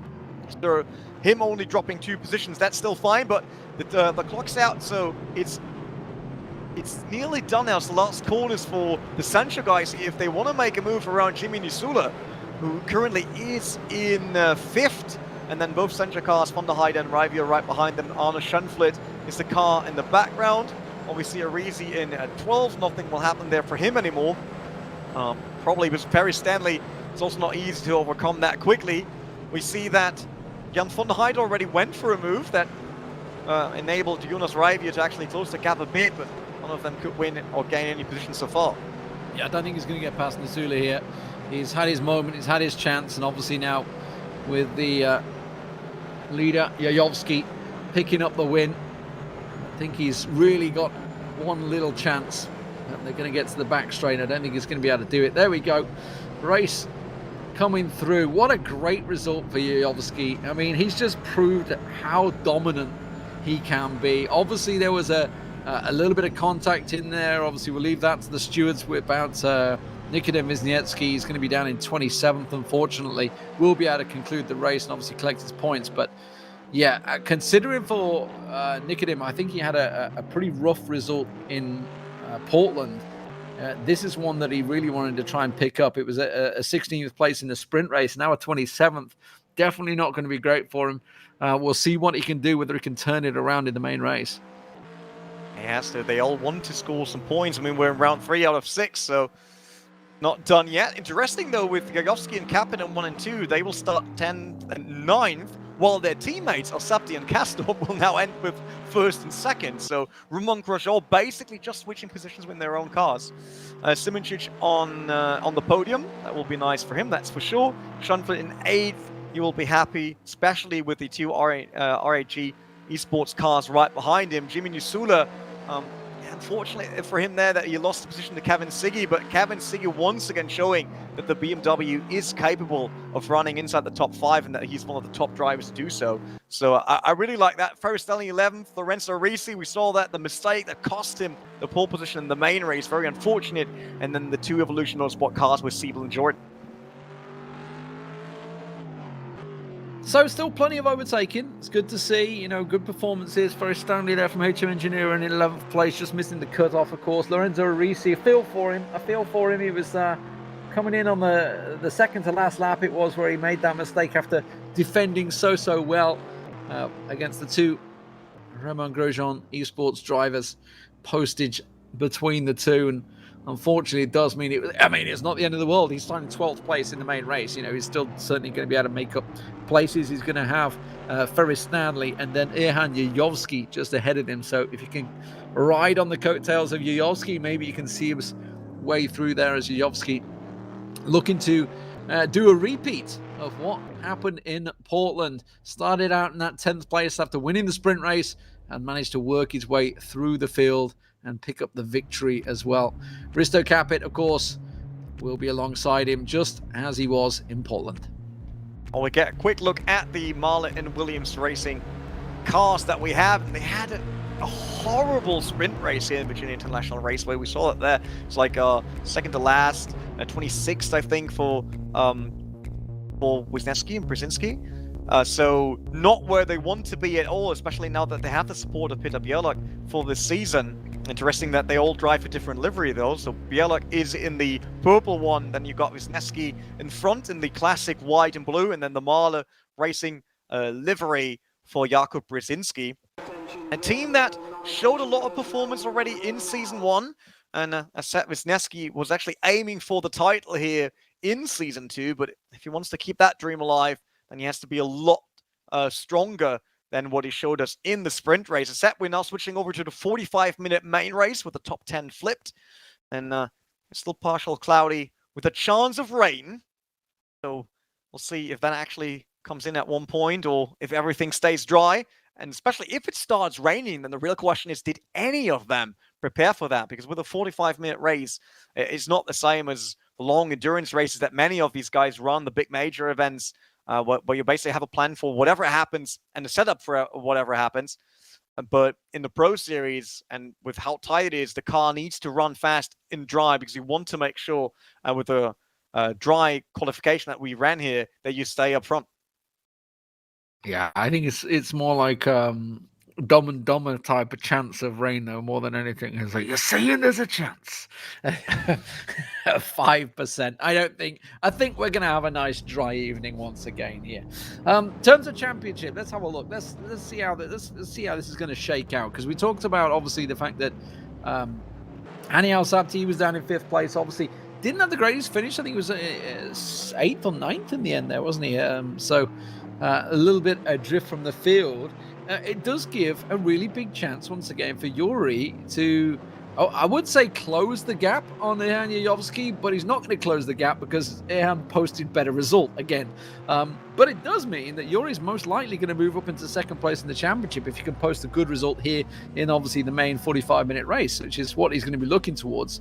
[SPEAKER 1] So him only dropping 2 positions, that's still fine, but the clock's out, so it's nearly done now. It's the last corners for the Sancho guys if they want to make a move around Jimmy Nisula, who currently is in 5th, and then both Sancho cars, Von der Heide and Rivia right behind them. Arne Schönflit is the car in the background. Obviously Arisi in 12th, nothing will happen there for him anymore. Probably with Ferris Stanley, it's also not easy to overcome that quickly. We see that Jan von der Heide already went for a move that enabled Jonas Rivia to actually close the gap a bit, but none of them could win or gain any position so far.
[SPEAKER 2] Yeah, I don't think he's going to get past Nasula here. He's had his moment, he's had his chance, and obviously now with the leader, Jajovski, picking up the win, I think he's really got one little chance. They're going to get to the back straight. I don't think he's going to be able to do it. There we go. Race coming through. What a great result for Jajovski. I mean, he's just proved how dominant he can be. Obviously, there was a little bit of contact in there. Obviously, we'll leave that to the stewards about Nikodem Wisniewski. He's going to be down in 27th, unfortunately. We'll be able to conclude the race and obviously collect his points. But yeah, considering for Nikodem, I think he had a pretty rough result in Portland. This is one that he really wanted to try and pick up. It was a 16th place in the sprint race, now a 27th. Definitely not going to be great for him. We'll see what he can do, whether he can turn it around in the main race.
[SPEAKER 1] He has to. They all want to score some points. I mean, we're in round 3 out of 6, so not done yet. Interesting, though, with Jajovski and Kapin in 1 and 2, they will start 10th and 9th, while their teammates, Osapti and Castor, will now end with 1st and 2nd. So Roman Grosjean basically just switching positions with their own cars. Simoncic on the podium. That will be nice for him, that's for sure. Schoenfeld in 8th. You will be happy, especially with the 2 RAG Esports cars right behind him. Jimmy Nusula, unfortunately for him there, that he lost the position to Kevin Siggy, but Kevin Siggy once again showing that the BMW is capable of running inside the top 5 and that he's one of the top drivers to do so. So I really like that. Ferris Stelling 11th, Lorenzo Risi, we saw that, the mistake that cost him the pole position in the main race, very unfortunate. And then the 2 Evolution Motorsport cars with Siebel and Jordan.
[SPEAKER 2] So still plenty of overtaking. It's good to see, you know, good performances. Ferris Stanley there from HM Engineering in 11th place, just missing the cut-off, of course. Lorenzo Risi, I feel for him. He was coming in on the second to last lap, it was, where he made that mistake after defending so well against the 2 Romain Grosjean Esports drivers. Postage between the 2, and unfortunately, it does mean it's not the end of the world. He's starting 12th place in the main race. You know, he's still certainly going to be able to make up places. He's going to have Ferris Stanley and then Erhan Jajovski just ahead of him. So if you can ride on the coattails of Jajovski, maybe you can see his way through there as Jajovski looking to do a repeat of what happened in Portland. Started out in that 10th place after winning the sprint race and managed to work his way through the field and pick up the victory as well. Risto Capit, of course, will be alongside him just as he was in Portland.
[SPEAKER 1] Well, we get a quick look at the Marlin and Williams Racing cars that we have. And they had a horrible sprint race here in Virginia International Raceway. We saw it there. It's like second to last, 26th, I think, for Wisniewski and Brzezinski. So not where they want to be at all, especially now that they have the support of Peter Bierlach for this season. Interesting that they all drive a different livery, though. So Bierlach is in the purple one, then you've got Wisniewski in front in the classic white and blue, and then the Mahler Racing livery for Jakub Brzezinski. A team that showed a lot of performance already in Season 1, and Asset Wisniewski was actually aiming for the title here in Season 2, but if he wants to keep that dream alive, then he has to be a lot stronger than what he showed us in the sprint race. Except we're now switching over to the 45-minute main race with the top 10 flipped. And it's still partial cloudy with a chance of rain. So we'll see if that actually comes in at one point or if everything stays dry. And especially if it starts raining, then the real question is, did any of them prepare for that? Because with a 45-minute race, it's not the same as the long endurance races that many of these guys run, the big major events, where you basically have a plan for whatever happens and a setup for whatever happens. But in the Pro Series, and with how tight it is, the car needs to run fast in dry because you want to make sure with the dry qualification that we ran here that you stay up front.
[SPEAKER 2] Yeah, I think it's more like Dumb and Dumber type of chance of rain, though, more than anything. It's like, you're saying there's a chance. 5%. I think we're going to have a nice dry evening once again here. In terms of championship, let's have a look. Let's see how this is going to shake out, because we talked about, obviously, the fact that Hani Al-Sabti was down in 5th place, obviously. Didn't have the greatest finish. I think it was 8th or 9th in the end there, wasn't he? So a little bit adrift from the field. It does give a really big chance once again for Yuri to Oh, I would say close the gap on Erhan Jajovski, but he's not going to close the gap because Erhan posted better result again. But it does mean that Yuri's most likely going to move up into second place in the championship if you can post a good result here in obviously the main 45-minute race, which is what he's going to be looking towards.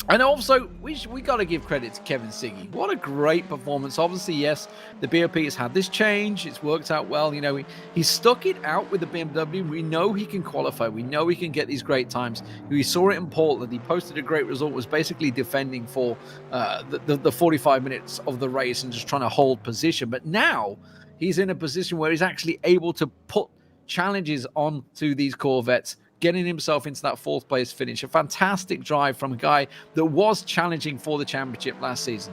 [SPEAKER 2] And also, we got to give credit to Kevin Siggy. What a great performance. Obviously, yes, the BOP has had this change. It's worked out well. You know, he stuck it out with the BMW. We know he can qualify. We know he can get these great times. We saw it in Portland. He posted a great result, was basically defending for the 45 minutes of the race and just trying to hold position. But now he's in a position where he's actually able to put challenges onto these Corvettes, getting himself into that fourth place finish. A fantastic drive from a guy that was challenging for the championship last season.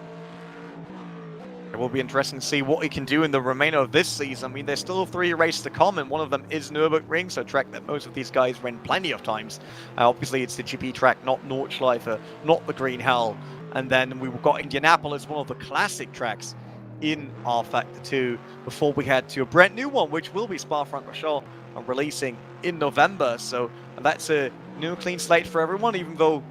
[SPEAKER 1] It will be interesting to see what he can do in the remainder of this season. I mean, there's still 3 races to come, and one of them is Nürburgring, so a track that most of these guys ran plenty of times. Obviously, it's the GP track, not Nordschleife, not the Green Hell. And then we've got Indianapolis, one of the classic tracks in rFactor 2, before we head to a brand new one, which will be Spa-Francorchamps, releasing in November. So that's a new clean slate for everyone, even though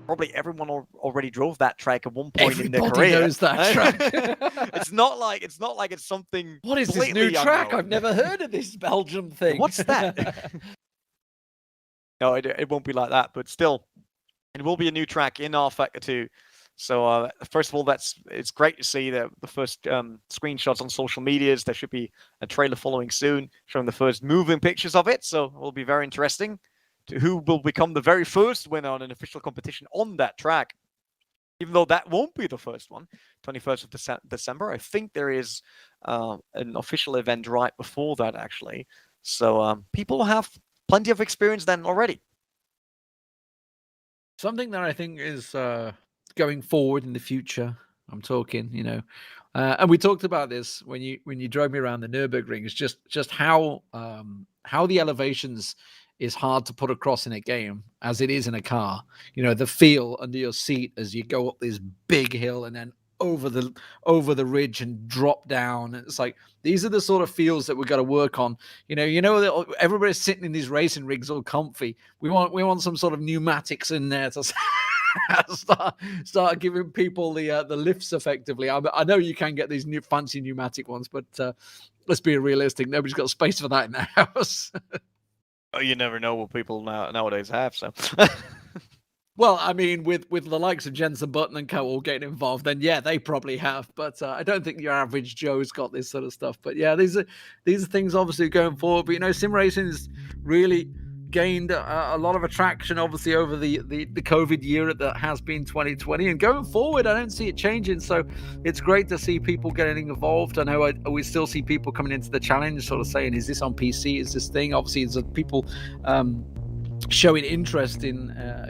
[SPEAKER 1] probably everyone already drove that track at one point in their career.
[SPEAKER 2] Everybody knows that track.
[SPEAKER 1] It's not like it's something.
[SPEAKER 2] What is this new track? I've never heard of this Belgium thing.
[SPEAKER 1] What's that? No, it won't be like that, but still, it will be a new track in rFactor 2. So first of all, it's great to see the first screenshots on social medias. There should be a trailer following soon, showing the first moving pictures of it. So it will be very interesting to who will become the very first winner on an official competition on that track. Even though that won't be the first one, 21st of December. I think there is an official event right before that, actually. So people have plenty of experience then already.
[SPEAKER 2] Something that I think is going forward in the future, I'm talking, you know, and we talked about this when you drove me around the Nürburgring. It's just how the elevations is hard to put across in a game as it is in a car. You know, the feel under your seat as you go up this big hill and then over the ridge and drop down. It's like these are the sort of feels that we've got to work on. You know that everybody's sitting in these racing rigs all comfy. We want some sort of pneumatics in there to start giving people the lifts effectively. I know you can get these new fancy pneumatic ones, but let's be realistic. Nobody's got space for that in their house.
[SPEAKER 1] Oh, you never know what people nowadays have. So,
[SPEAKER 2] well, I mean, with the likes of Jensen Button and co all getting involved, then yeah, they probably have. But I don't think your average Joe's got this sort of stuff. But yeah, these are things obviously going forward. But you know, sim racing has really gained a lot of attraction, obviously, over the COVID year that has been 2020, and going forward, I don't see it changing. So it's great to see people getting involved. I know we still see people coming into the challenge, sort of saying, "Is this on PC? Is this thing?" Obviously, there's people showing interest in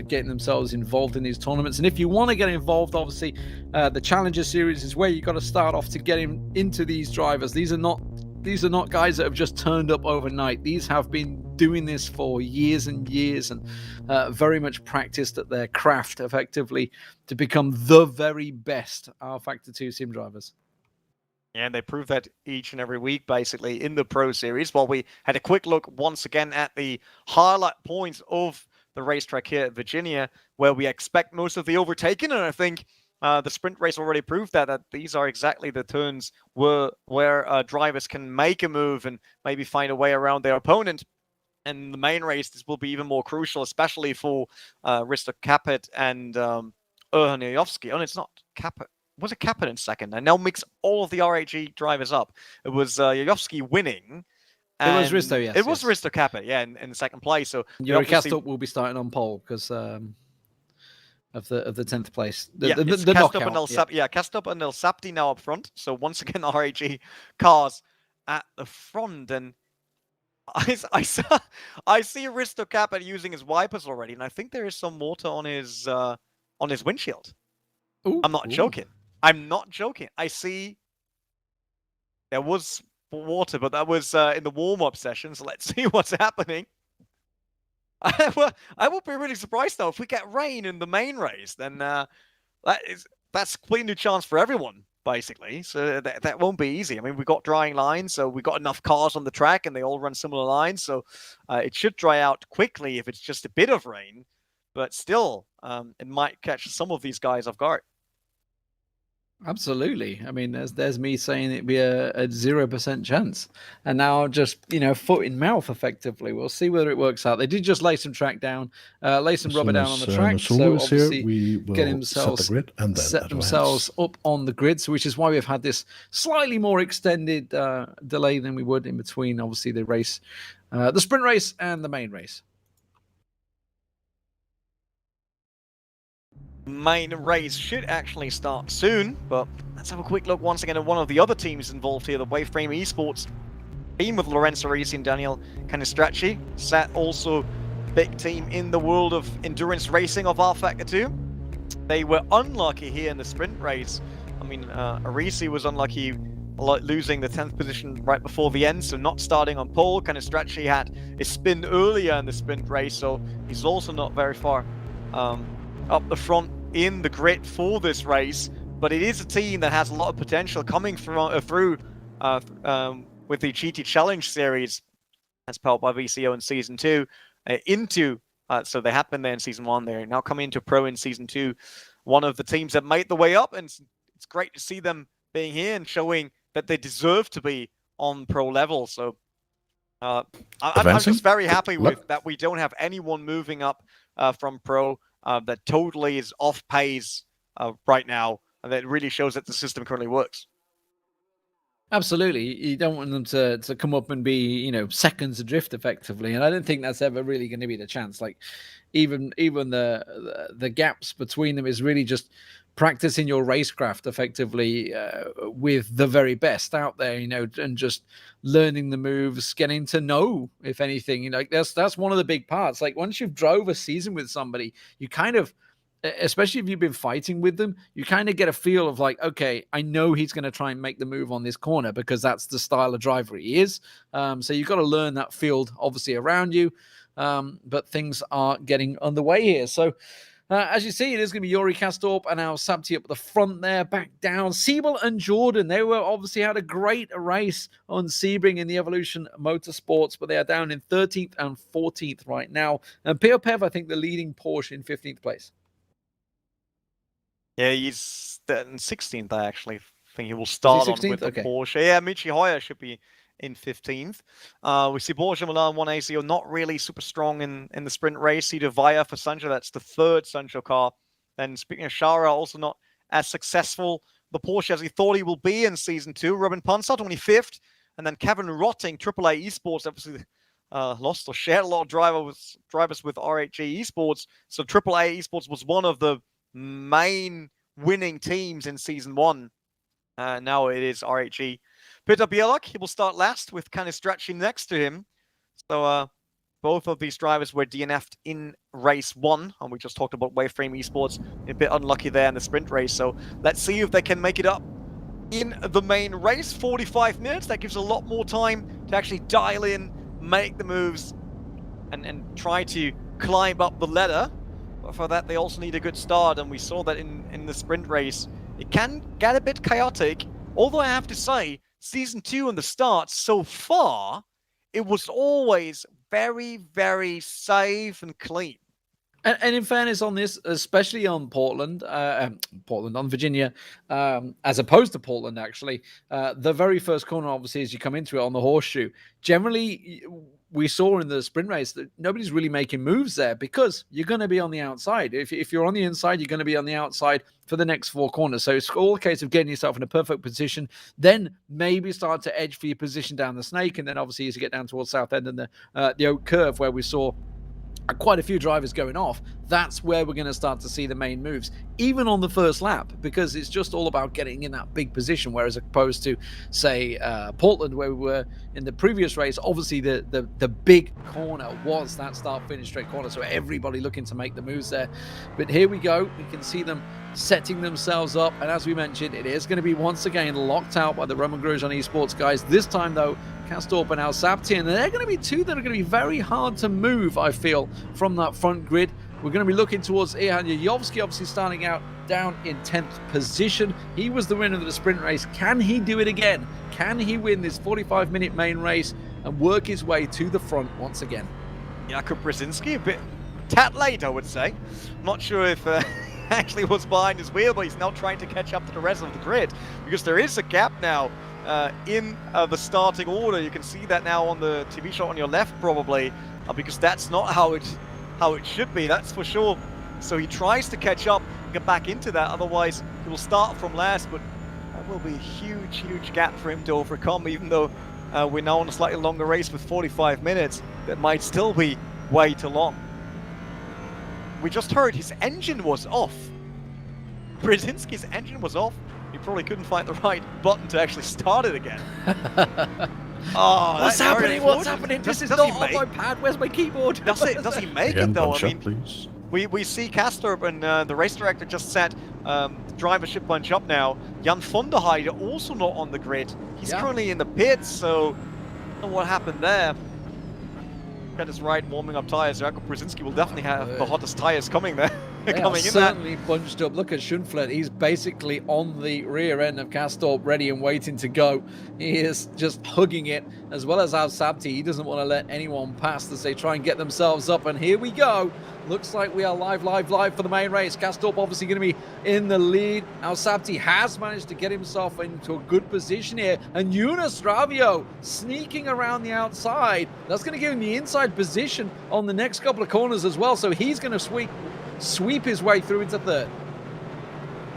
[SPEAKER 2] getting themselves involved in these tournaments. And if you want to get involved, obviously, the Challenger Series is where you got to start off to get into these drivers. These are not guys that have just turned up overnight. These have been doing this for years and years and very much practiced at their craft effectively to become the very best rFactor 2 sim drivers.
[SPEAKER 1] And they prove that each and every week, basically, in the Pro Series. While we had a quick look once again at the highlight points of the racetrack here at Virginia, where we expect most of the overtaking. And I think the sprint race already proved that these are exactly the turns where drivers can make a move and maybe find a way around their opponent. And the main race, this will be even more crucial, especially for Risto Capet and Erhan Jajovski. Oh, it's not Capet. Was it Capet in second? And now mix all of the RAG drivers up. It was Jajovski winning.
[SPEAKER 2] It was Risto, yes.
[SPEAKER 1] It was Risto Capet, yeah, in second place. So
[SPEAKER 2] Yuri Kastrup will be starting on pole because of the 10th place. The
[SPEAKER 1] Kastrup and
[SPEAKER 2] Kastrup
[SPEAKER 1] and El Sapti now up front. So once again, RAG cars at the front, and I see Risto Capet using his wipers already, and I think there is some water on his windshield.
[SPEAKER 2] Ooh,
[SPEAKER 1] I'm not joking. I'm not joking. I see there was water, but that was in the warm-up session, so let's see what's happening. I would be really surprised, though, if we get rain in the main race, then that's a complete new chance for everyone. basically. So that won't be easy. I mean, we've got drying lines, so we've got enough cars on the track, and they all run similar lines. So it should dry out quickly if it's just a bit of rain. But still, it might catch some of these guys off guard.
[SPEAKER 2] Absolutely. I mean, there's me saying it'd be a 0% chance, and now just foot in mouth effectively. We'll see whether it works out. They did just lay some track down, lay some rubber down on the track, so obviously
[SPEAKER 3] here, we will
[SPEAKER 2] get themselves
[SPEAKER 3] set the grid and then
[SPEAKER 2] set themselves up on the grid. So which is why we've had this slightly more extended delay than we would in between, obviously the race, the sprint race and the main race.
[SPEAKER 1] Main race should actually start soon, but let's have a quick look once again at one of the other teams involved here, the Waveframe Esports team with Lorenzo Risi and Daniel Canestracci. Sat also big team in the world of endurance racing of rFactor 2. They were unlucky here in the sprint race. I mean, Risi was unlucky losing the 10th position right before the end, so not starting on pole. Canestracci had a spin earlier in the sprint race, so he's also not very far up the front in the grid for this race, but it is a team that has a lot of potential coming through with the GT Challenge series as powered by VCO in Season 2 so they have been there in Season 1, they're now coming into Pro in Season 2, one of the teams that made the way up, and it's great to see them being here and showing that they deserve to be on Pro level. So I'm just very happy with that we don't have anyone moving up from Pro that totally is off pace right now, and that really shows that the system currently works.
[SPEAKER 2] Absolutely. You don't want them to come up and be, seconds adrift effectively. And I don't think that's ever really going to be the chance. Like even the gaps between them is really just practicing your racecraft effectively with the very best out there, and just learning the moves, getting to know, if anything, that's one of the big parts. Like once you've drove a season with somebody, you kind of, especially if you've been fighting with them, you kind of get a feel of like, okay, I know he's going to try and make the move on this corner because that's the style of driver he is. So you've got to learn that field obviously around you. But things are getting underway here. So as you see, it is going to be Yuri Kastorp and Al Sabti up at the front there, back down. Siebel and Jordan, they were obviously had a great race on Sebring in the Evolution Motorsports, but they are down in 13th and 14th right now. And Pev, I think, the leading Porsche in 15th place.
[SPEAKER 1] Yeah, he's in 16th, I actually think he will start on with the Porsche. Yeah, Michi Hoyer should be in 15th. We see Porsche Milan 1 ACO not really super strong in the sprint race. Cedar Vaya for Sancho, that's the third Sancho car. Then speaking of Shara, also not as successful the Porsche as he thought he will be in Season 2. Robin Ponsard, 25th. And then Kevin Rotting, AAA Esports, obviously lost or shared a lot of drivers with RHG Esports. So AAA Esports was one of the main winning teams in Season 1. Now it is RHG. Peter Bielak, he will start last with Canestracci next to him. So both of these drivers were DNF'd in race 1, and we just talked about Waveframe Esports, a bit unlucky there in the sprint race. So let's see if they can make it up in the main race. 45 minutes, that gives a lot more time to actually dial in, make the moves, and try to climb up the ladder. But for that, they also need a good start, and we saw that in the sprint race. It can get a bit chaotic, although I have to say, Season 2 and the start so far, it was always very, very safe and clean.
[SPEAKER 2] And in fairness on this, especially on on Virginia, as opposed to Portland, actually, the very first corner, obviously, as you come into it on the horseshoe, generally, we saw in the sprint race that nobody's really making moves there because you're going to be on the outside. If you're on the inside, you're going to be on the outside for the next 4 corners. So it's all a case of getting yourself in a perfect position, then maybe start to edge for your position down the snake. And then obviously as you get down towards South End and the Oak Curve where we saw quite a few drivers going off, that's where we're going to start to see the main moves, even on the first lap, because it's just all about getting in that big position, whereas opposed to, say, Portland, where we were in the previous race, obviously the big corner was that start-finish straight corner, so everybody looking to make the moves there. But here we go. We can see them setting themselves up, and as we mentioned, it is going to be once again locked out by the Roman Grosjean Esports guys. This time, though, Kastorp and Al Sabti, and they're going to be two that are going to be very hard to move, I feel, from that front grid. we're going to be looking towards Erhan Jajovski, obviously starting out down in 10th position. He was the winner of the sprint race. Can he do it again? Can he win this 45-minute main race and work his way to the front once again?
[SPEAKER 1] Jakub Brzezinski, a bit tad late, I would say. Not sure if actually was behind his wheel, but he's now trying to catch up to the rest of the grid, because there is a gap now in the starting order. You can see that now on the TV shot on your left, probably, because that's not how it should be, that's for sure. So he tries to catch up, get back into that, otherwise he will start from last, but that will be a huge gap for him to overcome, even though we're now on a slightly longer race with 45 minutes. That might still be way too long. We just heard his engine was off. Brzezinski's engine was off. He probably couldn't find the right button to actually start it again. Oh,
[SPEAKER 2] what's happening? What's happening? This is not on my pad. Where's my keyboard?
[SPEAKER 1] Does he make it though? I mean, we see Castor and the race director just set the driver should bunch up now. Jan van der Heide also not on the grid. He's currently in the pits, so I don't know what happened there. Got his right warming up tires. Jakub Brzezinski will definitely have the hottest tires coming there.
[SPEAKER 2] They are certainly bunched up. Look at Schunflet. He's basically on the rear end of Castor, ready and waiting to go. He is just hugging it, as well as Al Sabti. He doesn't want to let anyone pass as they try and get themselves up. And here we go. Looks like we are live for the main race. Castor obviously going to be in the lead. Al Sabti has managed to get himself into a good position here. And Yunus Ravio sneaking around the outside. That's going to give him the inside position on the next couple of corners as well. So he's going to sweep his way through into third.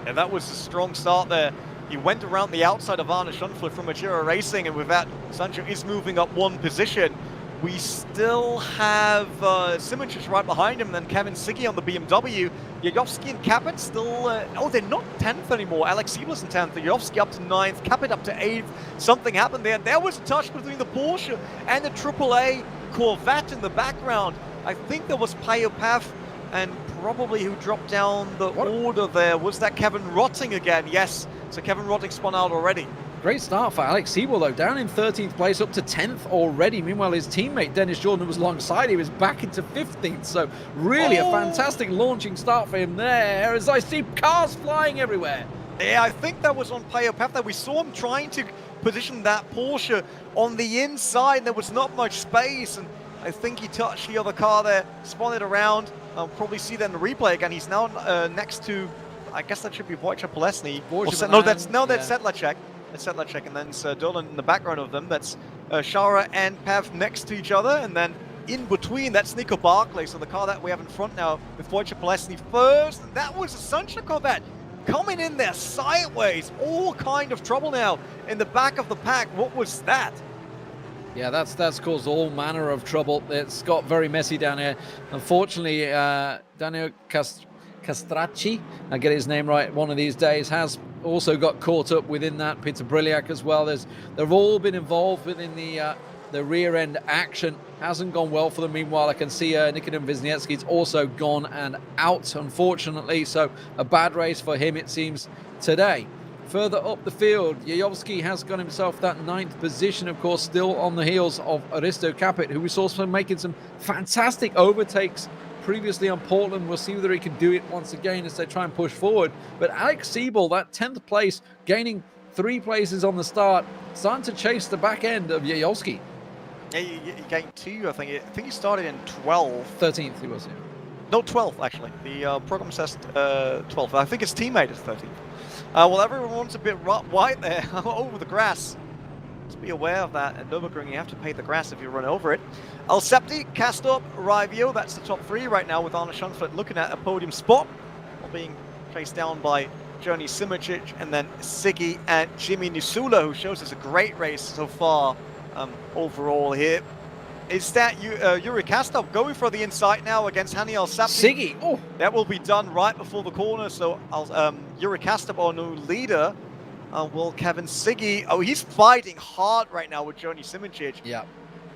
[SPEAKER 1] Yeah, that was a strong start there. He went around the outside of Arne Schunfler from Majura Racing, and with that, Sancho is moving up one position. We still have Simic right behind him, and then Kevin Siggy on the BMW. Jajovski and Capet still... oh, they're not 10th anymore. Alex Siebel's in 10th. Jajovski up to 9th. Capet up to 8th. Something happened there. There was a touch between the Porsche and the AAA Corvette in the background. I think there was Payo Path, and probably who dropped down the order there. Was that Kevin Rotting again? Yes. So Kevin Rotting spun out already.
[SPEAKER 2] Great start for Alex Siebel, though, down in 13th place, up to 10th already. Meanwhile, his teammate Dennis Jordan, who was alongside, he was back into 15th. So really a fantastic launching start for him there, as I see cars flying everywhere.
[SPEAKER 1] Yeah, I think that was on Payo Path that we saw him trying to position that Porsche on the inside. There was not much space, and I think he touched the other car there, spun it around. I'll probably see that in the replay again. He's now next to, I guess that should be Wojciech Polesny. That's Sedlacek. That's Sedlacek, and then it's Dolan in the background of them. That's Shara and Pav next to each other, and then in between, that's Nico Barclay. So the car that we have in front now with Wojciech Polesny first, and that was a Sunshine Corvette coming in there sideways. All kind of trouble now in the back of the pack. What was that?
[SPEAKER 2] Yeah, that's caused all manner of trouble. It's got very messy down here. Unfortunately, Daniel Castracci, I get his name right one of these days, has also got caught up within that. Peter Briliak as well. They've all been involved within the rear end action. Hasn't gone well for them. Meanwhile, I can see Nikodem Wisniewski's also gone and out, unfortunately. So a bad race for him, it seems, today. Further up the field, Jajovski has got himself that 9th position, of course, still on the heels of Aristo Capet, who we saw making some fantastic overtakes previously on Portland. We'll see whether he can do it once again as they try and push forward. But Alex Siebel, that 10th place, gaining 3 places on the start, starting to chase the back end of Jajovski.
[SPEAKER 1] Yeah, he gained 2, I think. I think he started in 12th.
[SPEAKER 2] 13th he was here.
[SPEAKER 1] No, 12th, actually. The program says 12th. I think his teammate is 13th. Well, everyone's a bit white there over the grass. Just be aware of that. At Nürburgring, you have to pay the grass if you run over it. Alsepti, Castor, Rivio, that's the top 3 right now, with Arne Schunflet looking at a podium spot, while being chased down by Johnny Simicic, and then Siggy and Jimmy Nisula, who shows us a great race so far overall here. Is that Yuri Kastov going for the inside now against Hani Alsapti?
[SPEAKER 2] Siggy, oh!
[SPEAKER 1] That will be done right before the corner, so Yuri Kastov, our new leader, will Kevin Siggy... Oh, he's fighting hard right now with Johnny Simicic.
[SPEAKER 2] Yeah.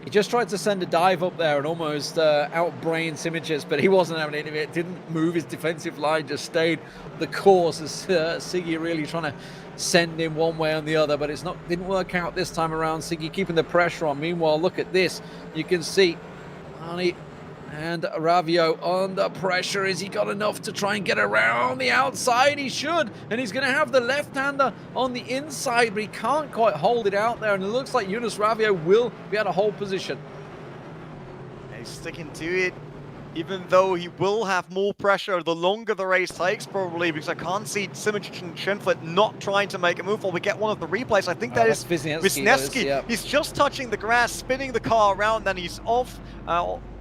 [SPEAKER 2] He just tried to send a dive up there and almost outbrained Simicic, but he wasn't having any of it. Didn't move his defensive line, just stayed the course as Siggy really trying to send him one way or the other, but didn't work out this time around. Siggy keeping the pressure on. Meanwhile, look at this. You can see Arne And Ravio under pressure. Is he got enough to try and get around the outside? He should. And he's going to have the left-hander on the inside, but he can't quite hold it out there. And it looks like Yunus Ravio will be able to hold position.
[SPEAKER 1] He's sticking to it, even though he will have more pressure the longer the race takes, probably, because I can't see Simic and Schoenfeld not trying to make a move. While we get one of the replays, I think that is Wisniewski.
[SPEAKER 2] Yep.
[SPEAKER 1] He's just touching the grass, spinning the car around, then he's off.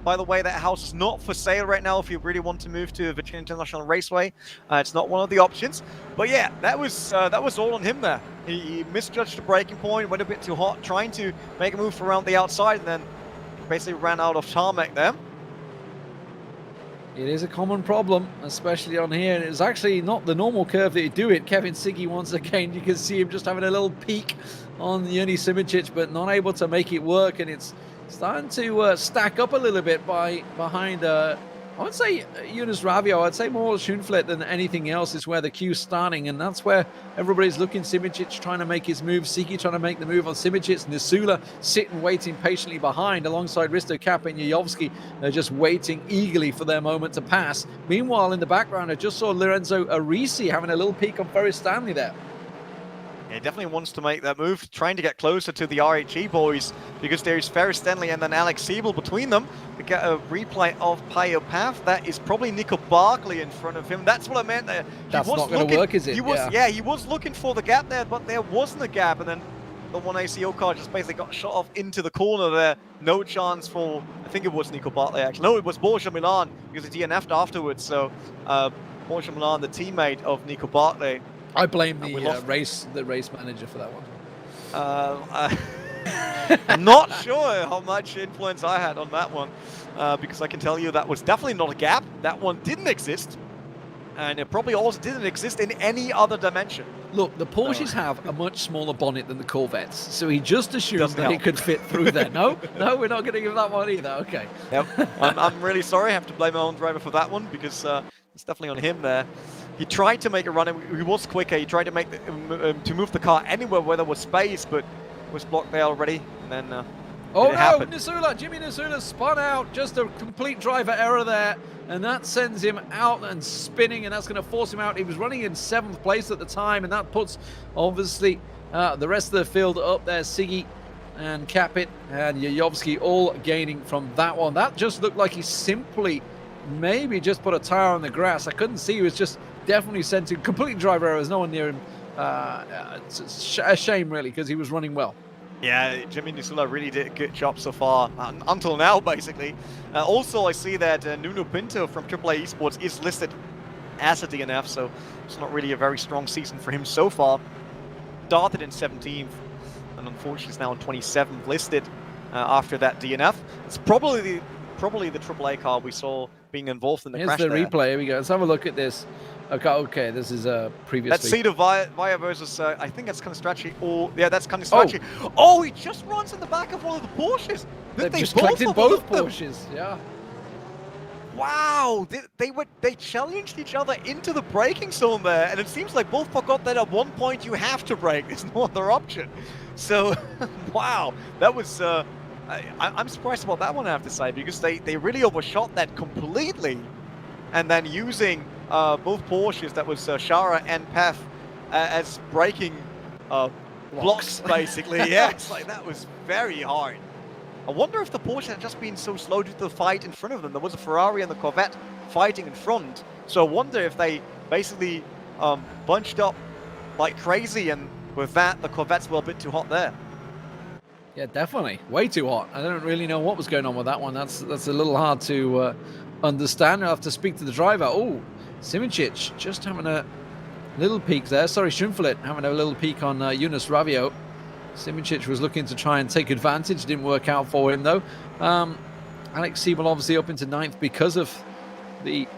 [SPEAKER 1] By the way, that house is not for sale right now if you really want to move to Virginia International Raceway. It's not one of the options. But yeah, that was all on him there. He misjudged the braking point, went a bit too hot, trying to make a move around the outside, and then basically ran out of tarmac there.
[SPEAKER 2] It is a common problem, especially on here. And it's actually not the normal curve that you do it. Kevin Siggy, once again, you can see him just having a little peek on Yuni Simicic, but not able to make it work. And it's starting to stack up a little bit behind, I would say, Yunus Ravio. I'd say more Schoenfeld than anything else is where the queue's starting. And that's where everybody's looking. Simicic trying to make his move. Siggy trying to make the move on Simicic. Nisula sitting, waiting patiently behind alongside Risto Kappa and Jajovski. They're just waiting eagerly for their moment to pass. Meanwhile, in the background, I just saw Lorenzo Arisi having a little peek on Ferris Stanley there.
[SPEAKER 1] Yeah, he definitely wants to make that move, trying to get closer to the RHE boys, because there's Ferris Stanley and then Alex Siebel between them. We get a replay of Payo Path. That is probably Nico Barkley in front of him. That's what I meant there.
[SPEAKER 2] That's not going to work, is it?
[SPEAKER 1] He was looking for the gap there, but there wasn't a gap, and then the one ACO car just basically got shot off into the corner there. No chance for, I think it was Nico Barkley actually. No, it was Borja Milan, because he DNF'd afterwards. So Borja Milan, the teammate of Nico Barkley.
[SPEAKER 2] I blame the race manager for that one.
[SPEAKER 1] I'm not sure how much influence I had on that one, because I can tell you that was definitely not a gap. That one didn't exist, and it probably also didn't exist in any other dimension.
[SPEAKER 2] Look, the Porsches have a much smaller bonnet than the Corvettes, so he just assumed that it could fit through there. No, we're not going to give that one either. Okay.
[SPEAKER 1] Yep. I'm really sorry. I have to blame my own driver for that one, because it's definitely on him there. He tried to make a run, and he was quicker. He tried to make to move the car anywhere where there was space, but was blocked there already. And then
[SPEAKER 2] oh no, Nisula, Jimmy Nisula spun out. Just a complete driver error there, and that sends him out and spinning, and that's going to force him out. He was running in 7th place at the time, and that puts obviously the rest of the field up there. Siggy and Capit and Jajovski all gaining from that one. That just looked like he simply maybe just put a tire on the grass. I couldn't see. He was just definitely sent to complete driver error. There's no one near him. It's a shame, really, because he was running well.
[SPEAKER 1] Yeah, Jimmy Nisula really did a good job so far, until now, basically. Also, I see that Nuno Pinto from AAA Esports is listed as a DNF, so it's not really a very strong season for him so far. Started in 17th, and unfortunately is now in 27th listed after that DNF. It's probably the AAA car we saw being involved in the crash.
[SPEAKER 2] Here's the replay. Here we go. Let's have a look at this. Okay, this is previously.
[SPEAKER 1] Let's see the Via versus, I think that's Canestracci, or, yeah, that's Canestracci. Oh, he just runs in the back of one of the Porsches.
[SPEAKER 2] They've just collected both Porsches, yeah.
[SPEAKER 1] Wow, they challenged each other into the braking zone there, and it seems like both forgot that at one point you have to brake. There's no other option. So, wow, that was, I'm surprised about that one, I have to say, because they really overshot that completely, and then using both Porsches, that was Shara and Pef, as braking blocks, basically. Yeah, it's like that was very hard. I wonder if the Porsche had just been so slow due to the fight in front of them. There was a Ferrari and the Corvette fighting in front, so I wonder if they basically bunched up like crazy, and with that, the Corvettes were a bit too hot there.
[SPEAKER 2] Yeah, definitely. Way too hot. I don't really know what was going on with that one. That's a little hard to understand. I'll have to speak to the driver. Oh, Simicic just having a little peek there. Sorry, Schoenfeld having a little peek on Yunus Ravio. Simicic was looking to try and take advantage. Didn't work out for him, though. Alex Siebel obviously up into 9th because of the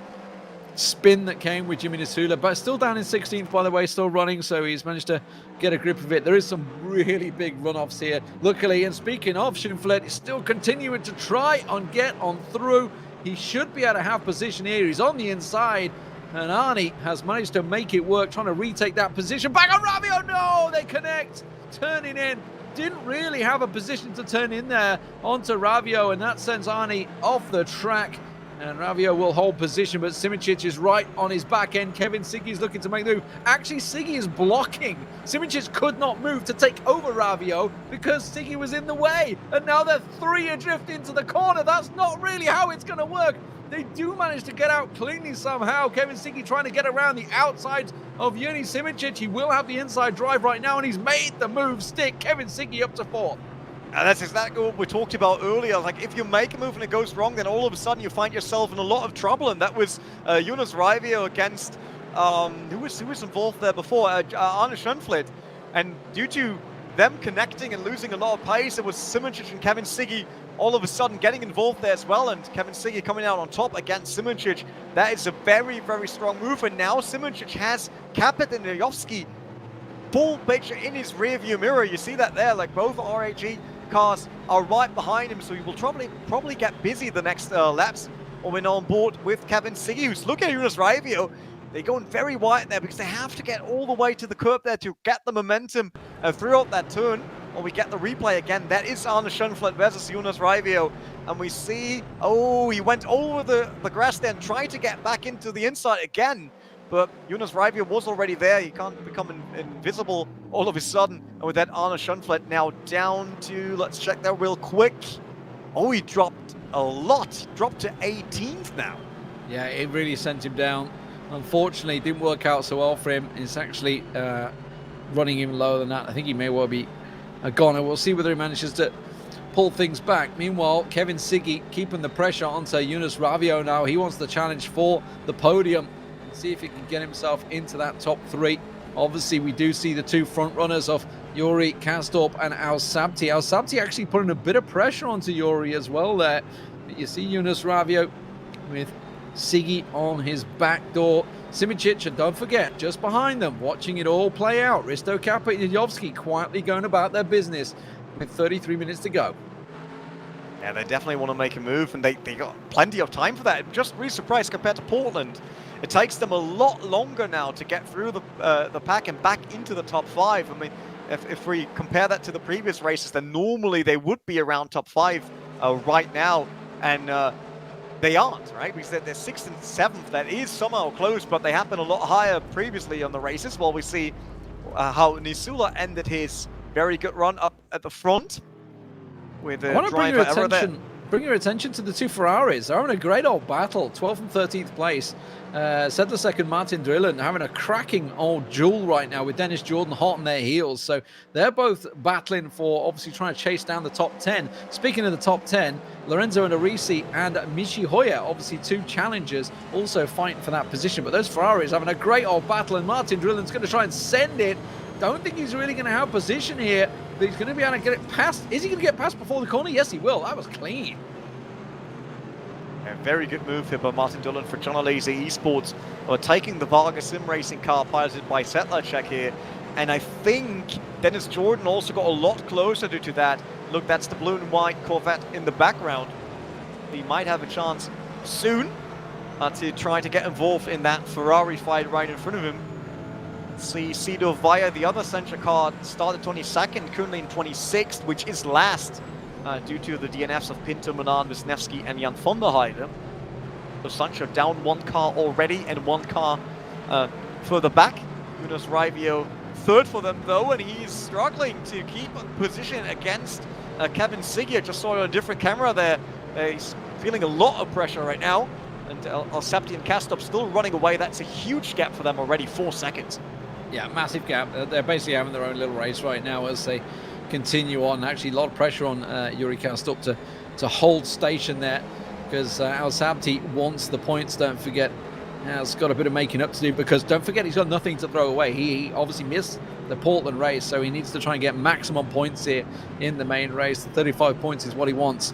[SPEAKER 2] spin that came with Jimmy Nisula, but still down in 16th, by the way, still running, so he's managed to get a grip of it. There is some really big runoffs here, luckily. And speaking of, Schoenfeld is still continuing to try and get on through. He should be able to have position here. He's on the inside, and Arnie has managed to make it work, trying to retake that position. Back on Ravio, no, they connect, turning in didn't really have a position to turn in there onto Ravio, and that sends Arnie off the track. And Ravio will hold position, but Simicic is right on his back end. Kevin Siggy's looking to make the move. Actually, Siggy is blocking. Simicic could not move to take over Ravio because Siggy was in the way. And now they're 3 adrift into the corner. That's not really how it's going to work. They do manage to get out cleanly somehow. Kevin Siggy trying to get around the outside of Yuri Simicic. He will have the inside drive right now, and he's made the move stick. Kevin Siggy up to 4th.
[SPEAKER 1] And that's exactly what we talked about earlier. Like, if you make a move and it goes wrong, then all of a sudden you find yourself in a lot of trouble. And that was Jonas Ravio against, who was involved there before? Arne Schönfleth. And due to them connecting and losing a lot of pace, it was Simicic and Kevin Siggy all of a sudden getting involved there as well. And Kevin Siggy coming out on top against Simicic. That is a very, very strong move. And now Simicic has Capet and Jajovski full picture in his rear view mirror. You see that there, like both RAG cars are right behind him, so he will probably get busy the next laps when on board with Kevin Siggy, who's looking at Jonas Ravio. They're going very wide there because they have to get all the way to the curb there to get the momentum throughout that turn. Or we get the replay again. That is Arne Schönfleth versus Jonas Ravio. And we see, oh, he went over the grass there and tried to get back into the inside again. But Jonas Ravio was already there. He can't become invisible all of a sudden. And with that, Arne Schönfleth now down to, let's check that real quick. Oh, he dropped a lot. He dropped to 18th now.
[SPEAKER 2] Yeah, it really sent him down. Unfortunately, it didn't work out so well for him. It's actually running even lower than that. I think he may well be a goner. We'll see whether he manages to pull things back. Meanwhile, Kevin Siggy keeping the pressure onto Jonas Ravio now. He wants the challenge for the podium. See if he can get himself into that top 3. Obviously, we do see the 2 front runners of Yuri Kastorp and Al Sabti. Al Sabti actually putting a bit of pressure onto Yuri as well there. But you see Jonas Ravio with Siggy on his back door. Simicic, and don't forget, just behind them, watching it all play out. Risto Kappa and Jajovski quietly going about their business with 33 minutes to go.
[SPEAKER 1] Yeah, they definitely want to make a move, and they got plenty of time for that. I'm just really surprised compared to Portland. It takes them a lot longer now to get through the pack and back into the top 5. I mean, if we compare that to the previous races, then normally they would be around top 5 right now, and they aren't, right? Because they're 6th and 7th. That is somehow close, but they happen a lot higher previously on the races. While we see how Nisula ended his very good run up at the front with a driver error there.
[SPEAKER 2] Bring your attention to the 2 Ferraris. They're having a great old battle, 12th and 13th place. Said the second Martin Drillen having a cracking old duel right now with Dennis Jordan hot on their heels. So they're both battling for obviously trying to chase down the top 10. Speaking of the top 10, Lorenzo and Arisi and Michi Hoya, obviously 2 challengers, also fighting for that position. But those Ferraris having a great old battle, and Martin Drillen's going to try and send it. Don't think he's really going to have position here, but he's going to be able to get it past. Is he going to get past before the corner? Yes, he will. That was clean.
[SPEAKER 1] A very good move here by Martin Dillon for Journalese Esports, taking the Vargas Sim Racing car piloted by Sedlacek here. And I think Dennis Jordan also got a lot closer due to that. Look, that's the blue and white Corvette in the background. He might have a chance soon to try to get involved in that Ferrari fight right in front of him. See Cedar Vaya, the other Sentra car, started 22nd, currently in 26th, which is last due to the DNFs of Pinto, Manan, Wisniewski, and Jan von der Heide. So Sentra down 1 car already and 1 car further back. Jonas Ravio 3rd for them though, and he's struggling to keep position against Kevin Siggy. I just saw a different camera there. He's feeling a lot of pressure right now. And Alsepti and Kastorp still running away. That's a huge gap for them already, 4 seconds. Yeah,
[SPEAKER 2] massive gap. They're basically having their own little race right now as they continue on. Actually, a lot of pressure on Yuri Kastorp to hold station there because Alsepti wants the points, don't forget. Has got a bit of making up to do because don't forget he's got nothing to throw away. He obviously missed the Portland race, so he needs to try and get maximum points here in the main race. 35 points is what he wants.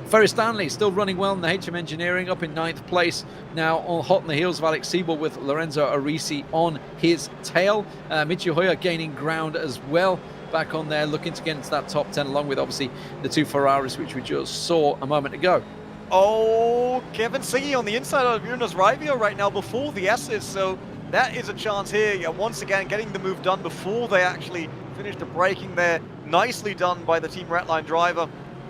[SPEAKER 2] Ferry Stanley still running well in the HM Engineering, up in 9th place now, all hot on the heels of Alex Siebel with Lorenzo Arisi on his tail. Michi Hoya gaining ground as well, back on there, looking to get into that top 10 along with obviously the 2 Ferraris which we just saw a moment ago.
[SPEAKER 1] Oh, Kevin Siggy on the inside of Jonas Ravio right now before the S's, so that is a chance here. Yeah, once again, getting the move done before they actually finish the braking there. Nicely done by the Team Redline driver,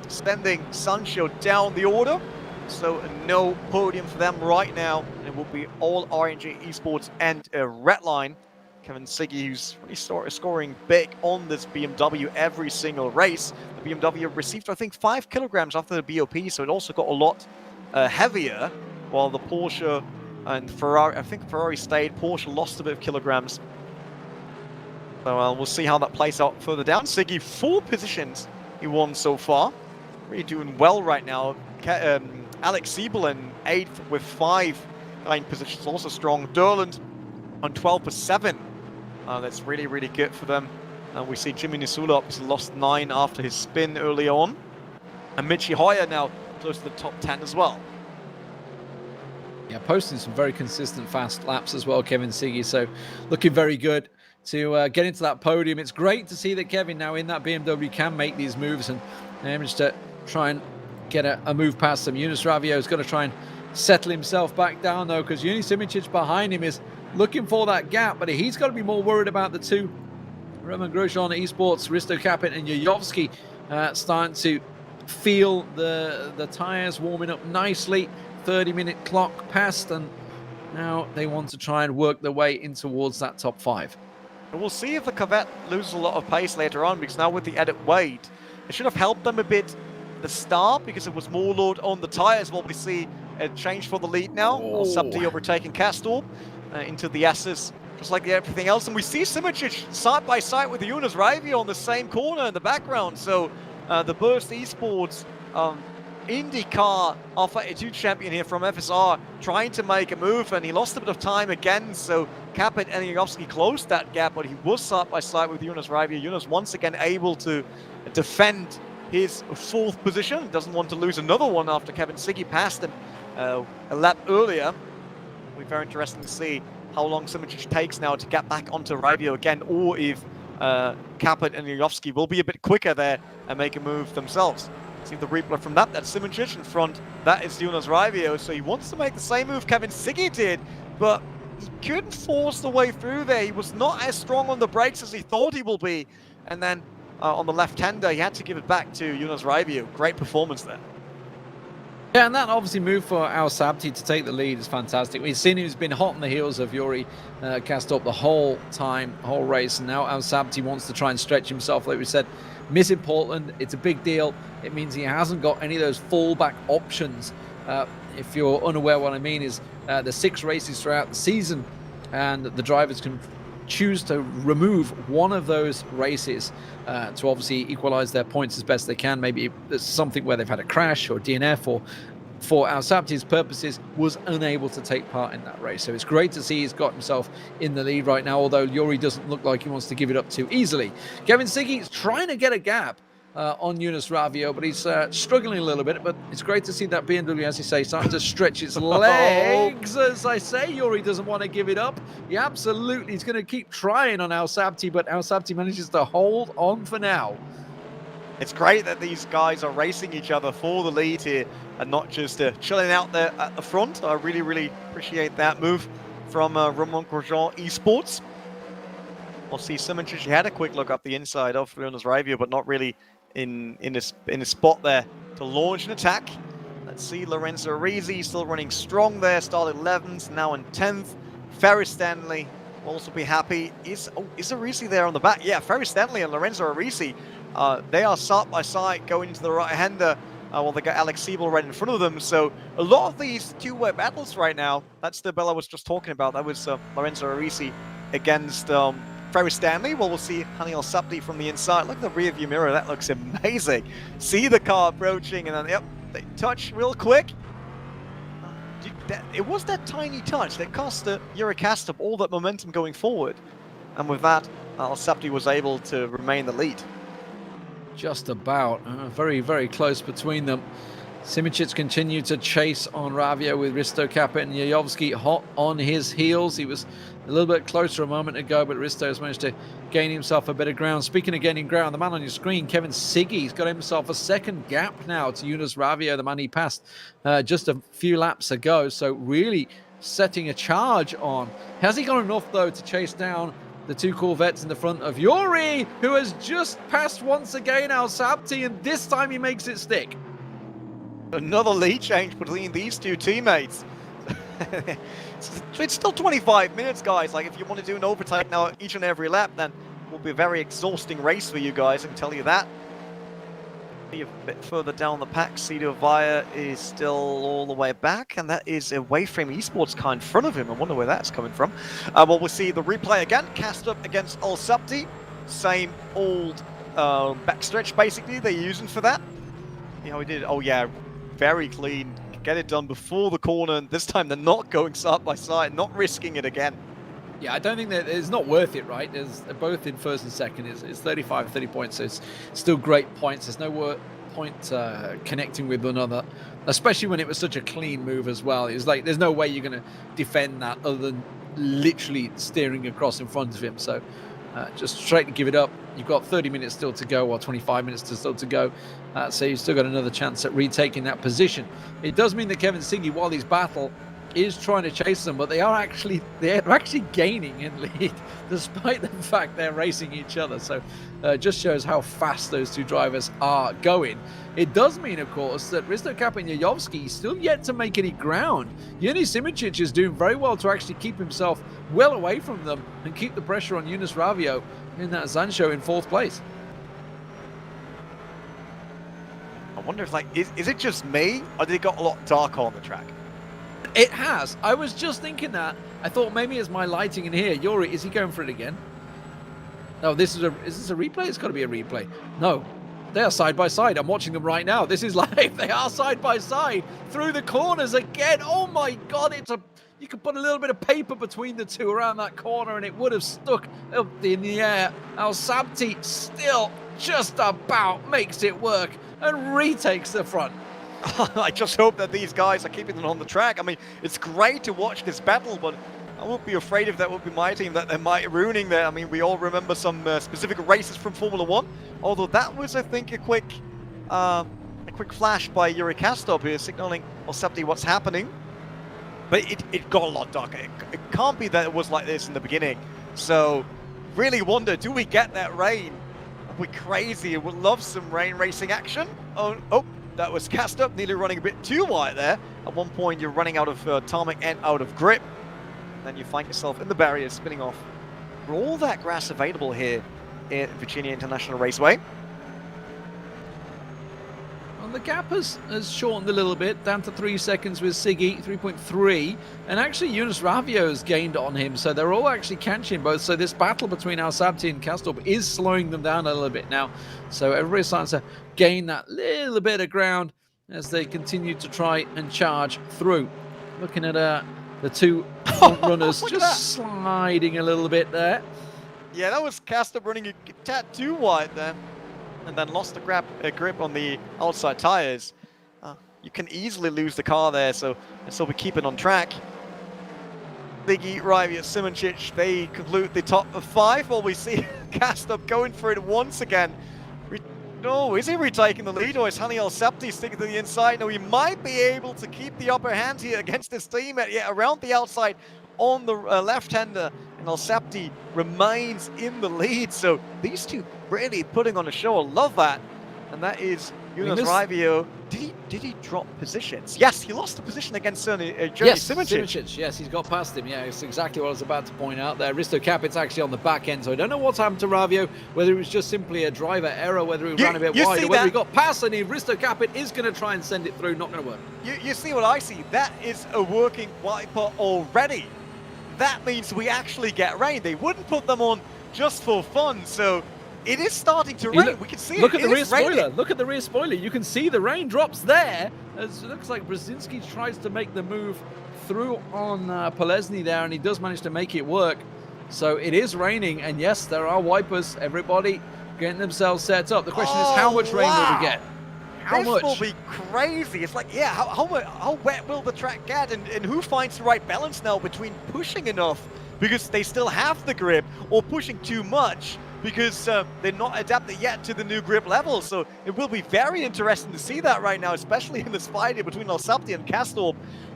[SPEAKER 1] sending Sancho down the order. So no podium for them right now. It will be all RNG Esports and Redline. Kevin Siggy, who's really scoring big on this BMW every single race. The BMW received, I think, 5 kilograms after the BOP, so it also got a lot heavier, while the Porsche and Ferrari, I think Ferrari stayed, Porsche lost a bit of kilograms. So we'll see how that plays out further down. Siggy, 4 positions he won so far. Really doing well right now. Alex Siebel in 8th with 5 positions, also strong. Durland on 12 for 7. That's really, really good for them. We see Jimmy Nisulop has lost 9 after his spin early on. And Michi Hoyer now close to the top 10 as well.
[SPEAKER 2] Yeah, posting some very consistent fast laps as well, Kevin Siggy. So looking very good to get into that podium. It's great to see that Kevin now in that BMW can make these moves and manage to try and get a move past them. Yunus Ravio is going to try and settle himself back down, though, because Yuni Simic behind him is looking for that gap, but he's got to be more worried about the two. Roman Grosjean, Esports, Risto Capit, and Jajovski starting to feel the tyres warming up nicely. 30-minute clock passed, and now they want to try and work their way in towards that top 5.
[SPEAKER 1] And we'll see if the Corvette loses a lot of pace later on, because now with the added weight, it should have helped them a bit at the start, because it was more load on the tyres. We'll see a change for the lead now. Subdi overtaking Castor into the S's, just like everything else. And we see Simic side by side with Yunus Ravio on the same corner in the background. So the Burst Esports IndyCar R32 champion here from FSR trying to make a move, and he lost a bit of time again. So Capit and Jajovski closed that gap, but he was side by side with Yunus Ravio. Yunus once again able to defend his 4th position. Doesn't want to lose another one after Kevin Siggy passed him a lap earlier. It'll be very interesting to see how long Simic takes now to get back onto Ravio again, or if Capit and Jajovski will be a bit quicker there and make a move themselves. See the replay from that. That's Simic in front. That is Yunus Ravio. So he wants to make the same move Kevin Siggy did, but he couldn't force the way through there. He was not as strong on the brakes as he thought he will be. And then on the left-hander, he had to give it back to Yunus Ravio. Great performance there.
[SPEAKER 2] Yeah, and that obviously move for Al Sabti to take the lead is fantastic. We've seen he's been hot on the heels of Yuri Kastorp the whole race, and now Al Sabti wants to try and stretch himself, like we said. Missing Portland, it's a big deal. It means he hasn't got any of those fallback options. If you're unaware, what I mean is the 6 races throughout the season, and the drivers can choose to remove one of those races to obviously equalize their points as best they can. Maybe there's something where they've had a crash or DNF, or for Al Sabti's purposes was unable to take part in that race. So it's great to see he's got himself in the lead right now, although Yuri doesn't look like he wants to give it up too easily. Kevin Siggy is trying to get a gap on Yunus Ravio, but he's struggling a little bit. But it's great to see that BMW, as you say, starting to stretch its legs. As I say, Yuri doesn't want to give it up. He absolutely is going to keep trying on Al Sabti, but Al Sabti manages to hold on for now.
[SPEAKER 1] It's great that these guys are racing each other for the lead here and not just chilling out there at the front. I really, really appreciate that move from Romain Grosjean Esports. We'll see Simic. She had a quick look up the inside of Yunus Ravio, but not really in a spot there to launch an attack. Let's see, Lorenzo Arisi still running strong there, started 11th, now in 10th. Ferris Stanley will also be happy. Is Arisi there on the back? Yeah, Ferris Stanley and Lorenzo Arisi, they are side by side going into the right-hander. Well, they got Alex Siebel right in front of them. So a lot of these two-way battles right now, that's the Bell I was just talking about. That was Lorenzo Arisi against Ferris Stanley. Well, we'll see Haniel Sabdi from the inside. Look at the rear view mirror. That looks amazing. See the car approaching, and then, yep, they touch real quick. It was that tiny touch that cost Yuri Kastorp all that momentum going forward. And with that, Al Sabdi was able to remain the lead.
[SPEAKER 2] Just about. Very, very close between them. Simic continued to chase on Ravio with Risto Capit and Jajovski hot on his heels. He was a little bit closer a moment ago, but Risto has managed to gain himself a bit of ground. Speaking of gaining ground, the man on your screen, Kevin Siggy, has got himself a second gap now to Yunus Ravio, the man he passed just a few laps ago. So really setting a charge on. Has he got enough, though, to chase down the two Corvettes in the front of Yuri, who has just passed once again Al Sabti, and this time he makes it stick.
[SPEAKER 1] Another lead change between these two teammates. It's still 25 minutes, guys. Like, if you want to do an overtime now each and every lap, then it will be a very exhausting race for you guys, I can tell you that. A bit further down the pack, Cedo Via is still all the way back, and that is a Waveframe Esports car in front of him. I wonder where that's coming from. Well, we'll see the replay again. Cast up against Al Sabti. Same old backstretch, basically, they're using for that. See how he did? Oh, yeah, very clean. Get it done before the corner, and this time they're not going side by side, not risking it again.
[SPEAKER 2] Yeah, I don't think that it's not worth it, right? They're both in first and second. It's 35, 30 points, so it's still great points. There's no point connecting with one another, especially when it was such a clean move as well. It's like there's no way you're going to defend that other than literally steering across in front of him. So just straight to give it up. You've got 30 minutes still to go, or 25 minutes still to go. So you've still got another chance at retaking that position. It does mean that Kevin Siggy, while he's battle, is trying to chase them, but they're actually gaining in lead, despite the fact they're racing each other. So just shows how fast those two drivers are going. It does mean, of course, that Risto Cap and Jajovski still yet to make any ground. Yuni Simicic is doing very well to actually keep himself well away from them and keep the pressure on Yunus Ravio in that Zancho in 4th place.
[SPEAKER 1] I wonder if, like, is it just me, or did it got a lot darker on the track?
[SPEAKER 2] It has. I was just thinking that. I thought maybe it's my lighting in here. Yuri, is he going for it again? No, is this a replay? It's got to be a replay. No, they are side by side. I'm watching them right now. This is live. They are side by side through the corners again. Oh my God, you could put a little bit of paper between the two around that corner and it would have stuck up in the air. Al Sabti still just about makes it work and retakes the front.
[SPEAKER 1] I just hope that these guys are keeping them on the track. I mean, it's great to watch this battle, but I would be afraid if that would be my team, that they might ruining there. I mean, we all remember some specific races from Formula 1, although that was, I think, a quick flash by Yuri Kastop here, signaling Al Sabti what's happening. But it got a lot darker. It can't be that it was like this in the beginning. So, really wonder, do we get that rain? We're crazy. We'd love some rain racing action. Oh. That was cast up, nearly running a bit too wide there. At one point, you're running out of tarmac and out of grip. Then you find yourself in the barrier, spinning off for all that grass available here at Virginia International Raceway.
[SPEAKER 2] Well, the gap has shortened a little bit, down to 3 seconds with Siggy, 3.3. And actually, Yunus Ravio has gained on him, so they're all actually catching both. So this battle between Al Sabti and Kastorp is slowing them down a little bit now. So everybody's starting to gain that little bit of ground as they continue to try and charge through. Looking at the two front runners just sliding a little bit there.
[SPEAKER 1] Yeah, that was Kastorp running a tad too wide there, and then lost the grip on the outside tires. You can easily lose the car there, so we keep it on track. Siggy, Ravio, Simicic, they conclude the top of 5, while we see Kastorp going for it once again. No, is he retaking the lead, or is Hani Al Sabti sticking to the inside? No, he might be able to keep the upper hand here against his teammate. Yeah, around the outside on the left-hander, and Al Sabti remains in the lead. So these two really putting on a show. I love that. And that is Yunus Ravio. Did he drop positions? Yes, he lost the position against Simicic.
[SPEAKER 2] Yes, he's got past him. Yeah, it's exactly what I was about to point out there. Risto Capit's actually on the back end, so I don't know what's happened to Ravio, whether it was just simply a driver error, whether he ran a bit wide, or whether he got past, and Risto Capit is going to try and send it through. Not going to work.
[SPEAKER 1] You see what I see? That is a working wiper already. That means we actually get rain. They wouldn't put them on just for fun, so it is starting to rain. We can see it.
[SPEAKER 2] Look at the rear spoiler. Look at the rear spoiler. You can see the raindrops there. As it looks like Brzezinski tries to make the move through on Polesny there, and he does manage to make it work. So it is raining, and yes, there are wipers. Everybody getting themselves set up. The question is, how much rain will we get? How much?
[SPEAKER 1] This will be crazy. It's like, yeah, how wet will the track get? And who finds the right balance now between pushing enough because they still have the grip, or pushing too much because they're not adapted yet to the new grip level. So it will be very interesting to see that right now, especially in the spider between Al Sabti and Kastorp.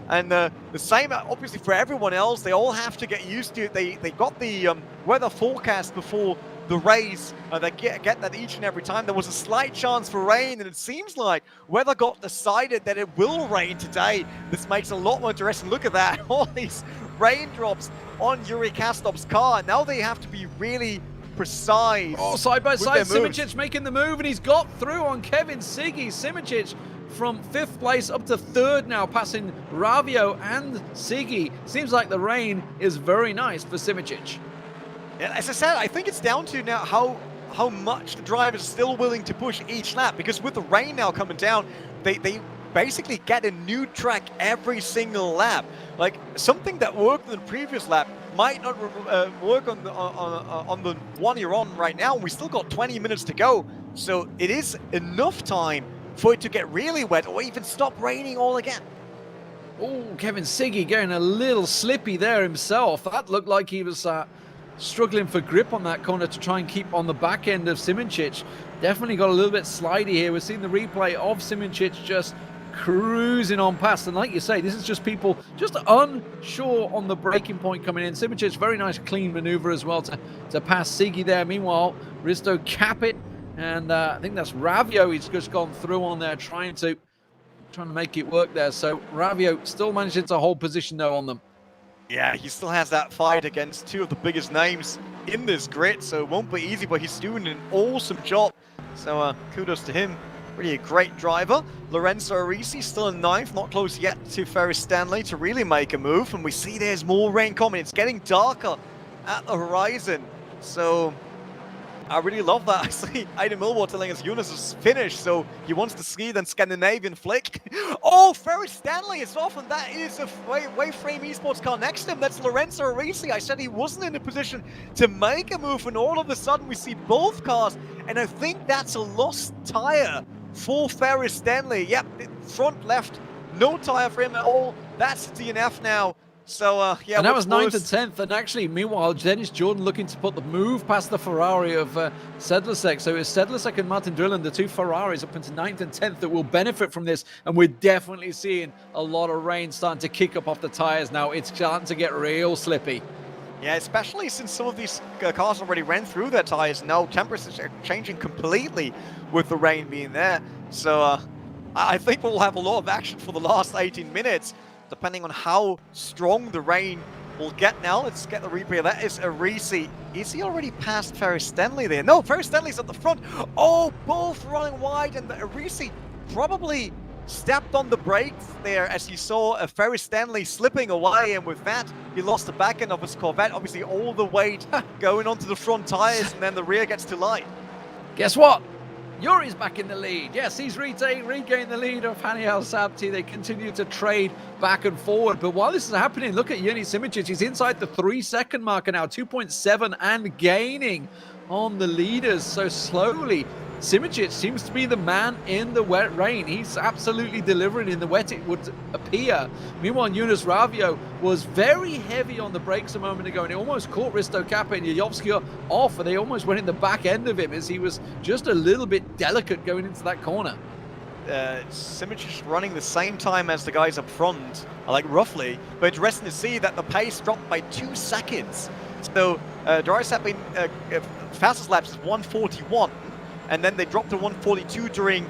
[SPEAKER 1] And the same, obviously, for everyone else. They all have to get used to it. They got the weather forecast before the race. They get that each and every time. There was a slight chance for rain, and it seems like weather got decided that it will rain today. This makes it a lot more interesting. Look at that. All these raindrops on Yuri Kastov's car. Now they have to be really precise.
[SPEAKER 2] Oh, side by side, Simičić making the move, and he's got through on Kevin Siggy. Simičić from 5th place up to 3rd now, passing Ravio and Siggy. Seems like the rain is very nice for Simičić.
[SPEAKER 1] Yeah, as I said, I think it's down to now how much the driver is still willing to push each lap, because with the rain now coming down, they basically get a new track every single lap. Like, something that worked in the previous lap might not work on the one you're on right now. We still got 20 minutes to go, so it is enough time for it to get really wet or even stop raining all again.
[SPEAKER 2] Oh, Kevin Siggy getting a little slippy there himself. That looked like he was struggling for grip on that corner to try and keep on the back end of Simičić. Definitely got a little bit slidey here. We're seeing the replay of Simičić just cruising on past, and like you say, this is just people just unsure on the braking point coming in. Simičić, very nice clean maneuver as well to pass Siggy there. Meanwhile, Risto Capit, and I think that's Ravio, he's just gone through on there trying to make it work there. So Ravio still managing to hold position though on them.
[SPEAKER 1] Yeah, he still has that fight against two of the biggest names in this grid, so it won't be easy, but he's doing an awesome job. So kudos to him. Really a great driver. Lorenzo Arisi still in 9th, not close yet to Ferris Stanley to really make a move. And we see there's more rain coming. It's getting darker at the horizon. So I really love that. I see Aiden Millward telling us Jonas is finished, so he wants to ski then Scandinavian flick. Oh, Ferris Stanley is off, and that is a Waveframe Esports car next to him. That's Lorenzo Arisi. I said he wasn't in a position to make a move, and all of a sudden we see both cars, and I think that's a lost tire for Ferris Stanley. Yep, front left, no tire for him at all. That's DNF now. So, yeah.
[SPEAKER 2] And that was 9th and 10th. And actually, meanwhile, Dennis Jordan looking to put the move past the Ferrari of Sedlasek. So it's Sedlasek and Martin Drillen, the two Ferraris, up into 9th and 10th that will benefit from this. And we're definitely seeing a lot of rain starting to kick up off the tires now. It's starting to get real slippy.
[SPEAKER 1] Yeah, especially since some of these cars already ran through their tires. Now temperatures are changing completely with the rain being there. So I think we'll have a lot of action for the last 18 minutes, depending on how strong the rain will get now. Let's get the replay. That is Arisi. Is he already past Ferris Stanley there? No, Ferris Stanley's at the front. Oh, both running wide, and Arisi probably stepped on the brakes there as he saw a Ferris Stanley slipping away, and with that, he lost the back end of his Corvette. Obviously, all the weight going onto the front tires, and then the rear gets to light.
[SPEAKER 2] Guess what? Yuri's back in the lead. Yes, he's regained the lead of Haniel Sabti. They continue to trade back and forward. But while this is happening, look at Yuri Simičić. He's inside the 3-second marker now, 2.7, and gaining on the leaders. So slowly, Simičić seems to be the man in the wet rain. He's absolutely delivering in the wet, it would appear. Meanwhile, Jonas Ravio was very heavy on the brakes a moment ago, and it almost caught Risto Kappa and Jajovski off, and they almost went in the back end of him as he was just a little bit delicate going into that corner.
[SPEAKER 1] Simičić running the same time as the guys up front, like roughly, but it's interesting to see that the pace dropped by 2 seconds. So Darius had been fastest laps is 141. And then they dropped to 142 during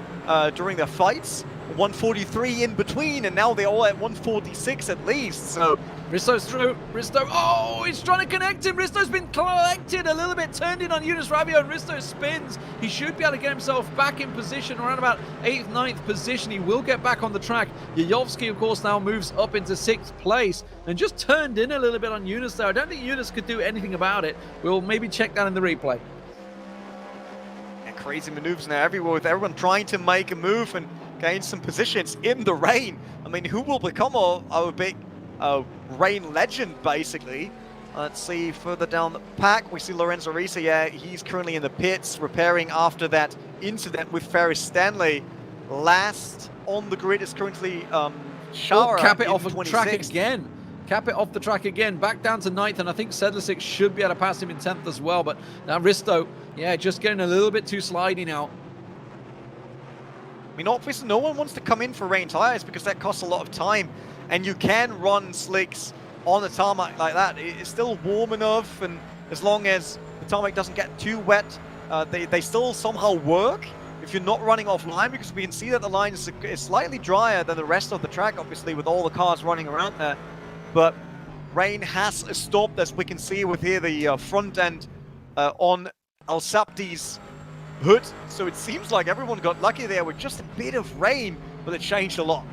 [SPEAKER 1] their fights, 143 in between, and now they're all at 146 at least. So
[SPEAKER 2] Risto's through. Risto, oh, he's trying to connect him. Risto's been collected a little bit, turned in on Jonas Ravio, and Risto spins. He should be able to get himself back in position, around about 8th, 9th position. He will get back on the track. Jajovski, of course, now moves up into 6th place and just turned in a little bit on Jonas there. I don't think Jonas could do anything about it. We'll maybe check that in the replay.
[SPEAKER 1] Crazy maneuvers now everywhere, with everyone trying to make a move and gain some positions in the rain. I mean, who will become our big rain legend, basically? Let's see, further down the pack, we see Lorenzo Arisi. Yeah, he's currently in the pits, repairing after that incident with Ferris Stanley. Last on the grid is currently Shara.
[SPEAKER 2] Cap it off the track again. Cap it off the track again, back down to 9th, and I think Sedlasek should be able to pass him in 10th as well, but now Risto, yeah, just getting a little bit too slidey now.
[SPEAKER 1] I mean, obviously, no one wants to come in for rain tires because that costs a lot of time, and you can run slicks on a tarmac like that. It's still warm enough, and as long as the tarmac doesn't get too wet, they still somehow work if you're not running offline, because we can see that the line is slightly drier than the rest of the track, obviously, with all the cars running around there. But rain has stopped, as we can see with here the front end on Al Sabti's hood. So it seems like everyone got lucky there with just a bit of rain, but it changed a lot.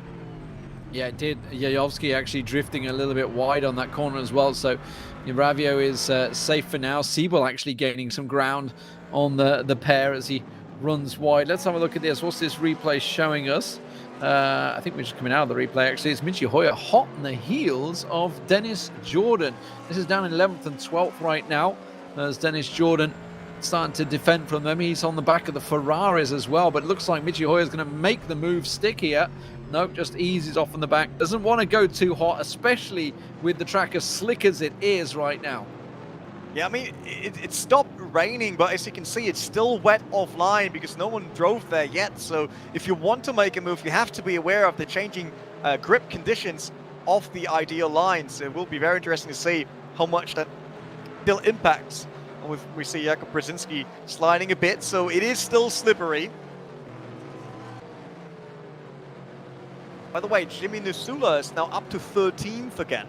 [SPEAKER 2] Yeah, it did. Jajovski actually drifting a little bit wide on that corner as well. So Ravio is safe for now. Siebel actually gaining some ground on the pair as he runs wide. Let's have a look at this. What's this replay showing us? I think we're just coming out of the replay, actually. It's Michi Hoyer hot on the heels of Dennis Jordan. This is down in 11th and 12th right now, as Dennis Jordan starting to defend from them. He's on the back of the Ferraris as well, but it looks like Michi Hoyer is going to make the move stick here. Nope, just eases off on the back. Doesn't want to go too hot, especially with the track as slick as it is right now.
[SPEAKER 1] Yeah, I mean, it stopped raining, but as you can see, it's still wet offline because no one drove there yet. So if you want to make a move, you have to be aware of the changing grip conditions of the ideal lines. It will be very interesting to see how much that still impacts. And we see Jakub Brzezinski sliding a bit, so it is still slippery. By the way, Jimmy Nusula is now up to 13th again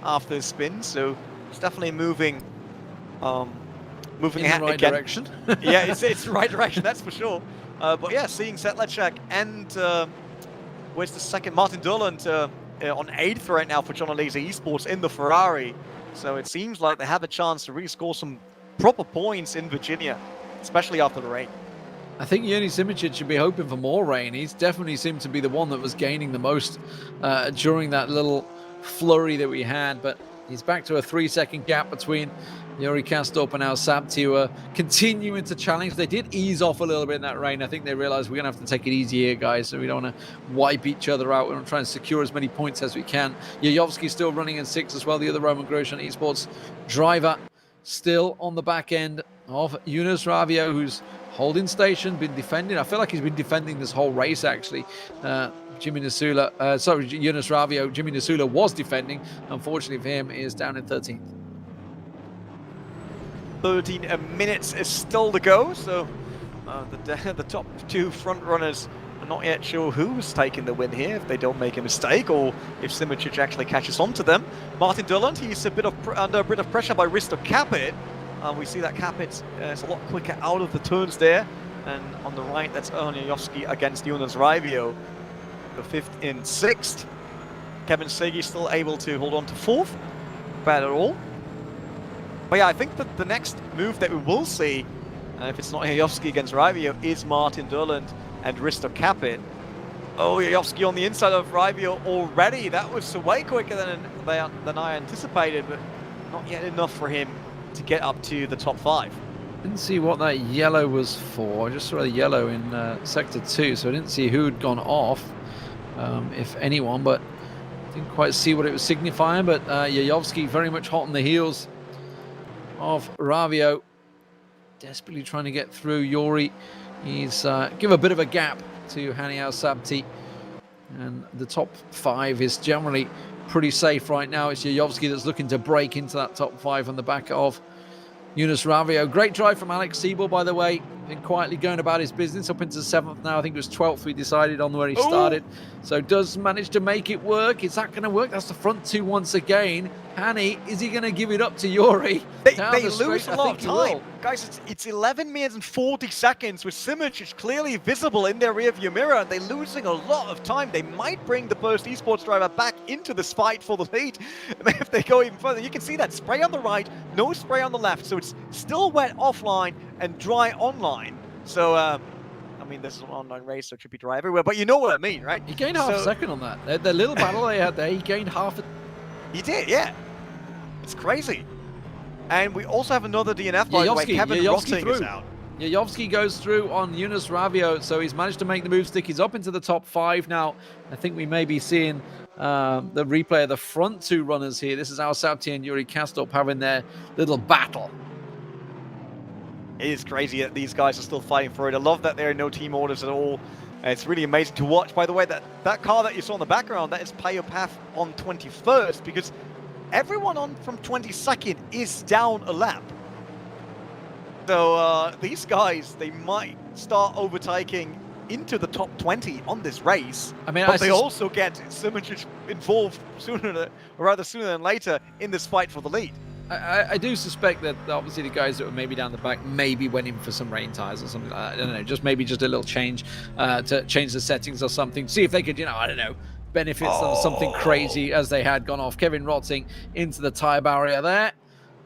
[SPEAKER 1] after the spin, so it's definitely moving
[SPEAKER 2] in the right direction.
[SPEAKER 1] Yeah, it's the right direction, that's for sure. But yeah, seeing Sedlacek and where's the second? Martin Durland on 8th right now for John Alesi Esports in the Ferrari. So it seems like they have a chance to really score some proper points in Virginia, especially after the rain.
[SPEAKER 2] I think Yerny Simicic should be hoping for more rain. He's definitely seemed to be the one that was gaining the most during that little flurry that we had, but he's back to a 3-second gap between Yuri Kastorp and Al Sabti, who are continuing to challenge. They did ease off a little bit in that rain. I think they realized we're going to have to take it easy here, guys, so we don't want to wipe each other out. We want to try and secure as many points as we can. Jajovski still running in 6th as well, the other Roman Grosjean Esports driver, still on the back end of Yunus Ravio, who's holding station, been defending. I feel like he's been defending this whole race, actually. Yunus Ravio, Jimmy Nasula was defending. Unfortunately for him, is down in 13th.
[SPEAKER 1] 13 minutes is still to go, so the top two front runners are not yet sure who's taking the win here, if they don't make a mistake, or if Simicic actually catches on to them. Martin Durland, he's under a bit of pressure by Risto Capit. We see that Capit is a lot quicker out of the turns there. And on the right, that's Erhan Jajovski against Jonas Raivio, the 5th and 6th. Kevin Segi still able to hold on to 4th. Bad at all. But yeah, I think that the next move that we will see, if it's not Jajovski against Raivio, is Martin Durland and Risto Capit. Oh, Jajovski on the inside of Raivio already. That was way quicker than I anticipated, but not yet enough for him to get up to the top 5.
[SPEAKER 2] Didn't see what that yellow was for. I just saw the yellow in Sector 2, so I didn't see who had gone off, if anyone, but didn't quite see what it was signifying. But Jajovski very much hot on the heels of Ravio, desperately trying to get through Yuri. He's give a bit of a gap to Hani Al Sabti, and the top 5 is generally pretty safe right now. It's Jajovski that's looking to break into that top 5 on the back of Yunus Ravio. Great drive from Alex Siebel, by the way. Been quietly going about his business up into 7th now. I think it was 12th we decided on where he started. So does manage to make it work. Is that going to work? That's the front 2 once again. Hani, is he going to give it up to Yuri?
[SPEAKER 1] They lose a lot of time. Guys, it's 11 minutes and 40 seconds with Simicic clearly visible in their rearview mirror, and they're losing a lot of time. They might bring the Post Esports driver back into this fight for the lead if they go even further. You can see that spray on the right, no spray on the left, so it's still wet offline and dry online. So, I mean, this is an online race, so it should be dry everywhere, but you know what I mean, right?
[SPEAKER 2] He gained half a second on that. The little battle they had there, he gained half a...
[SPEAKER 1] He did, yeah. It's crazy. And we also have another DNF by the way. Kevin Rotting is out.
[SPEAKER 2] Jajovski goes through on Yunus Ravio, so he's managed to make the move stick. He's up into the top 5 now. I think we may be seeing the replay of the front 2 runners here. This is Al Sabti and Yuri Kastorp having their little battle.
[SPEAKER 1] It is crazy that these guys are still fighting for it. I love that there are no team orders at all. It's really amazing to watch. By the way, that car that you saw in the background, that is Payopaf on 21st, because everyone on from 22nd is down a lap. So these guys, they might start overtaking into the top 20 on this race.
[SPEAKER 2] I mean,
[SPEAKER 1] but they also get Simic involved sooner than later in this fight for the lead.
[SPEAKER 2] I do suspect that obviously the guys that were maybe down the back maybe went in for some rain tires or something like that. I don't know, just maybe just a little change to change the settings or something. See if they could, I don't know, benefit something crazy as they had gone off. Kevin Rotting into the tire barrier there.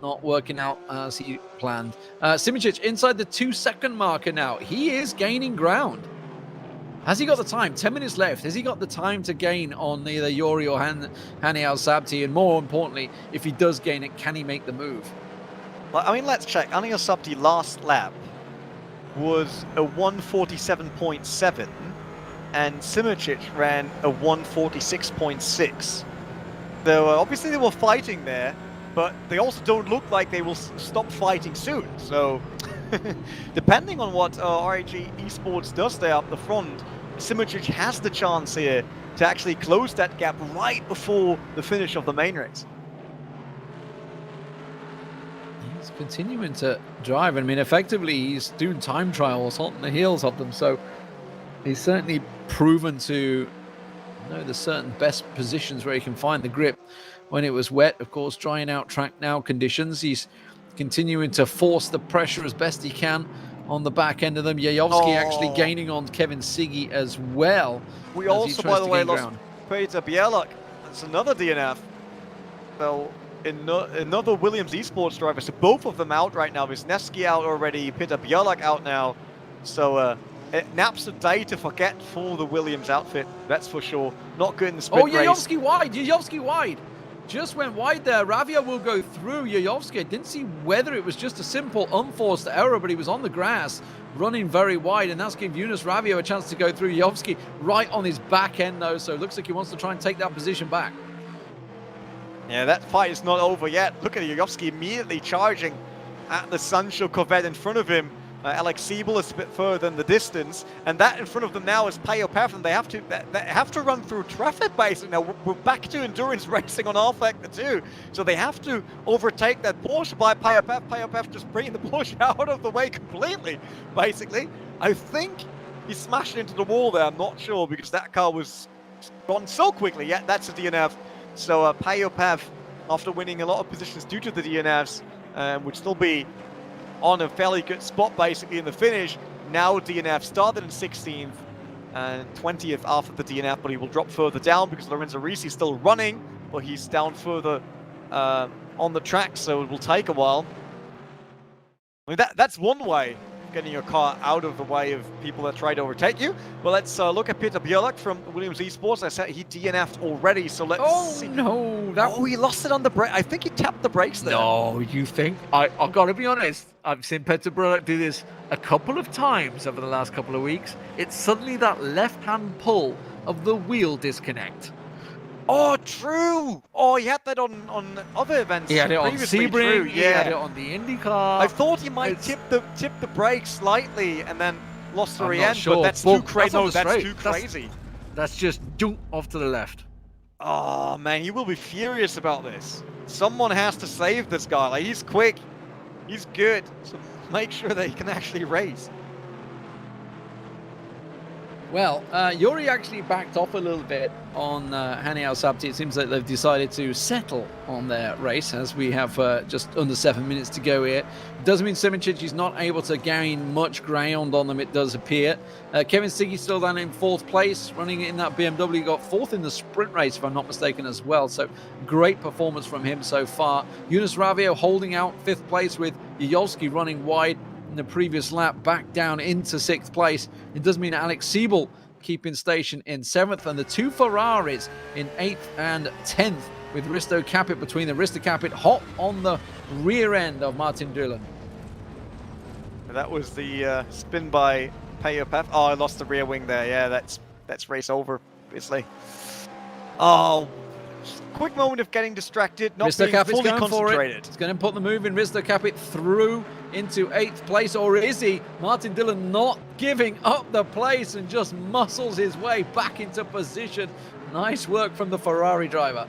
[SPEAKER 2] Not working out as he planned. Simic inside the 2-second marker now. He is gaining ground. Has he got the time? 10 minutes left. Has he got the time to gain on either Yuri or Hani Al-Sabti? And more importantly, if he does gain it, can he make the move?
[SPEAKER 1] Well, I mean, let's check. Hani Al-Sabti last lap was a 147.7, and Simic ran a 146.6. So obviously they were fighting there, but they also don't look like they will stop fighting soon. So depending on what RAG Esports does there up the front, Simic has the chance here to actually close that gap right before the finish of the main race.
[SPEAKER 2] He's continuing to drive. I mean, effectively, he's doing time trials on the heels of them. So he's certainly proven to know the certain best positions where he can find the grip when it was wet. Of course, drying out track now conditions. He's continuing to force the pressure as best he can on the back end of them. Jajovski actually gaining on Kevin Siggy as well.
[SPEAKER 1] We also, by the way, lost Peter Bielak. That's another DNF. So another Williams Esports driver. So both of them out right now. Wisniewski out already. Peter Bielak out now. So naps a day to forget for the Williams outfit. That's for sure. Not good in the sprint race.
[SPEAKER 2] Jajovski wide. Jajovski wide. Just went wide there. Ravia will go through Jajovski. I didn't see whether it was just a simple unforced error, but he was on the grass running very wide, and that's giving Yunus Ravia a chance to go through. Jajovski right on his back end though, so it looks like he wants to try and take that position back.
[SPEAKER 1] Yeah, that fight is not over yet. Look at Jajovski immediately charging at the Sancho Corvette in front of him. Alex Siebel is a bit further in the distance, and that in front of them now is Payopaf, and they have to run through traffic basically. Now we're back to endurance racing on rFactor 2, so they have to overtake that Porsche by Payopaf. Payopaf just bringing the Porsche out of the way completely, basically. I think he smashed into the wall there. I'm not sure because that car was gone so quickly. Yeah, that's a DNF. So Payopaf, after winning a lot of positions due to the DNFs, would still be on a fairly good spot basically in the finish. Now DNF started in 16th and 20th after the DNF, but he will drop further down because Lorenzo Risi is still running, but he's down further on the track, so it will take a while. I mean, that's one way of getting your car out of the way of people that try to overtake you. But let's look at Peter Bielak from Williams Esports. I said he DNF'd already, so let's see.
[SPEAKER 2] No,
[SPEAKER 1] he lost it on the brake. I think he tapped the brakes there.
[SPEAKER 2] No, you think? I've got to be honest. I've seen Peter Bielak do this a couple of times over the last couple of weeks. It's suddenly that left-hand pull of the wheel disconnect.
[SPEAKER 1] Oh, true. Oh, he had that on other events.
[SPEAKER 2] He had it on Sebring.
[SPEAKER 1] Yeah.
[SPEAKER 2] He had it on the IndyCar.
[SPEAKER 1] I thought he might tip the brakes slightly and then lost the rear end,
[SPEAKER 2] sure.
[SPEAKER 1] but that's too crazy. No, that's too crazy.
[SPEAKER 2] That's just jump off to the left.
[SPEAKER 1] Oh man, he will be furious about this. Someone has to save this guy. Like, he's quick, he's good, so make sure that he can actually race.
[SPEAKER 2] Well, Yuri actually backed off a little bit on Hani Al-Sabti. It seems like they've decided to settle on their race as we have just under 7 minutes to go here. Doesn't mean Simic is not able to gain much ground on them, it does appear. Kevin Siggy still down in 4th place, running in that BMW. Got 4th in the sprint race, if I'm not mistaken, as well. So great performance from him so far. Yunus Ravio holding out 5th place with Jajovski running wide in the previous lap, back down into 6th place. It does mean Alex Siebel keeping station in 7th, and the 2 Ferraris in 8th and 10th, with Risto Capit between them. Risto Capit hot on the rear end of Martin Doolan.
[SPEAKER 1] That was the spin by Payopaf. Oh, I lost the rear wing there. Yeah, that's race over, obviously. Oh, quick moment of getting distracted, not being fully concentrated.
[SPEAKER 2] It's going to put the move in. Risto Capit through into 8th place, or is he? Martin Dillon not giving up the place and just muscles his way back into position. Nice work from the Ferrari driver.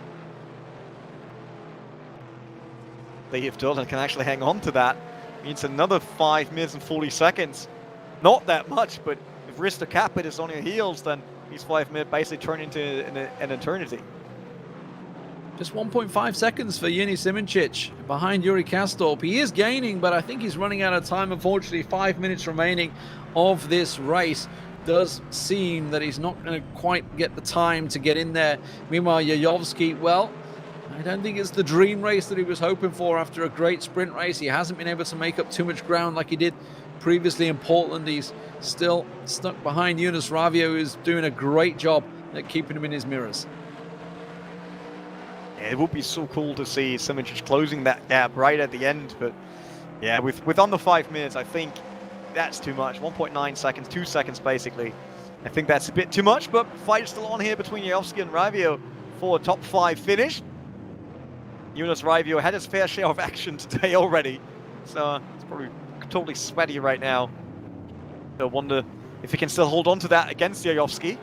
[SPEAKER 1] If Dillon can actually hang on to that, means another 5 minutes and 40 seconds. Not that much, but if Risto Capit is on your heels, then these 5 minutes basically turn into an eternity.
[SPEAKER 2] Just 1.5 seconds for Yuni Simoncic behind Yuri Kastorp. He is gaining, but I think he's running out of time. Unfortunately, 5 minutes remaining of this race. Does seem that he's not going to quite get the time to get in there. Meanwhile, Jajovski, well, I don't think it's the dream race that he was hoping for after a great sprint race. He hasn't been able to make up too much ground like he did previously in Portland. He's still stuck behind Yunus Ravio, who's doing a great job at keeping him in his mirrors.
[SPEAKER 1] Yeah, it would be so cool to see Simoncic closing that gap right at the end, but yeah, with under 5 minutes, I think that's too much. 1.9 seconds, 2 seconds basically. I think that's a bit too much, but fight still on here between Jajovski and Ravio for a top 5 finish. Yunus Ravio had his fair share of action today already, so it's probably totally sweaty right now. So I wonder if he can still hold on to that against Jajovski.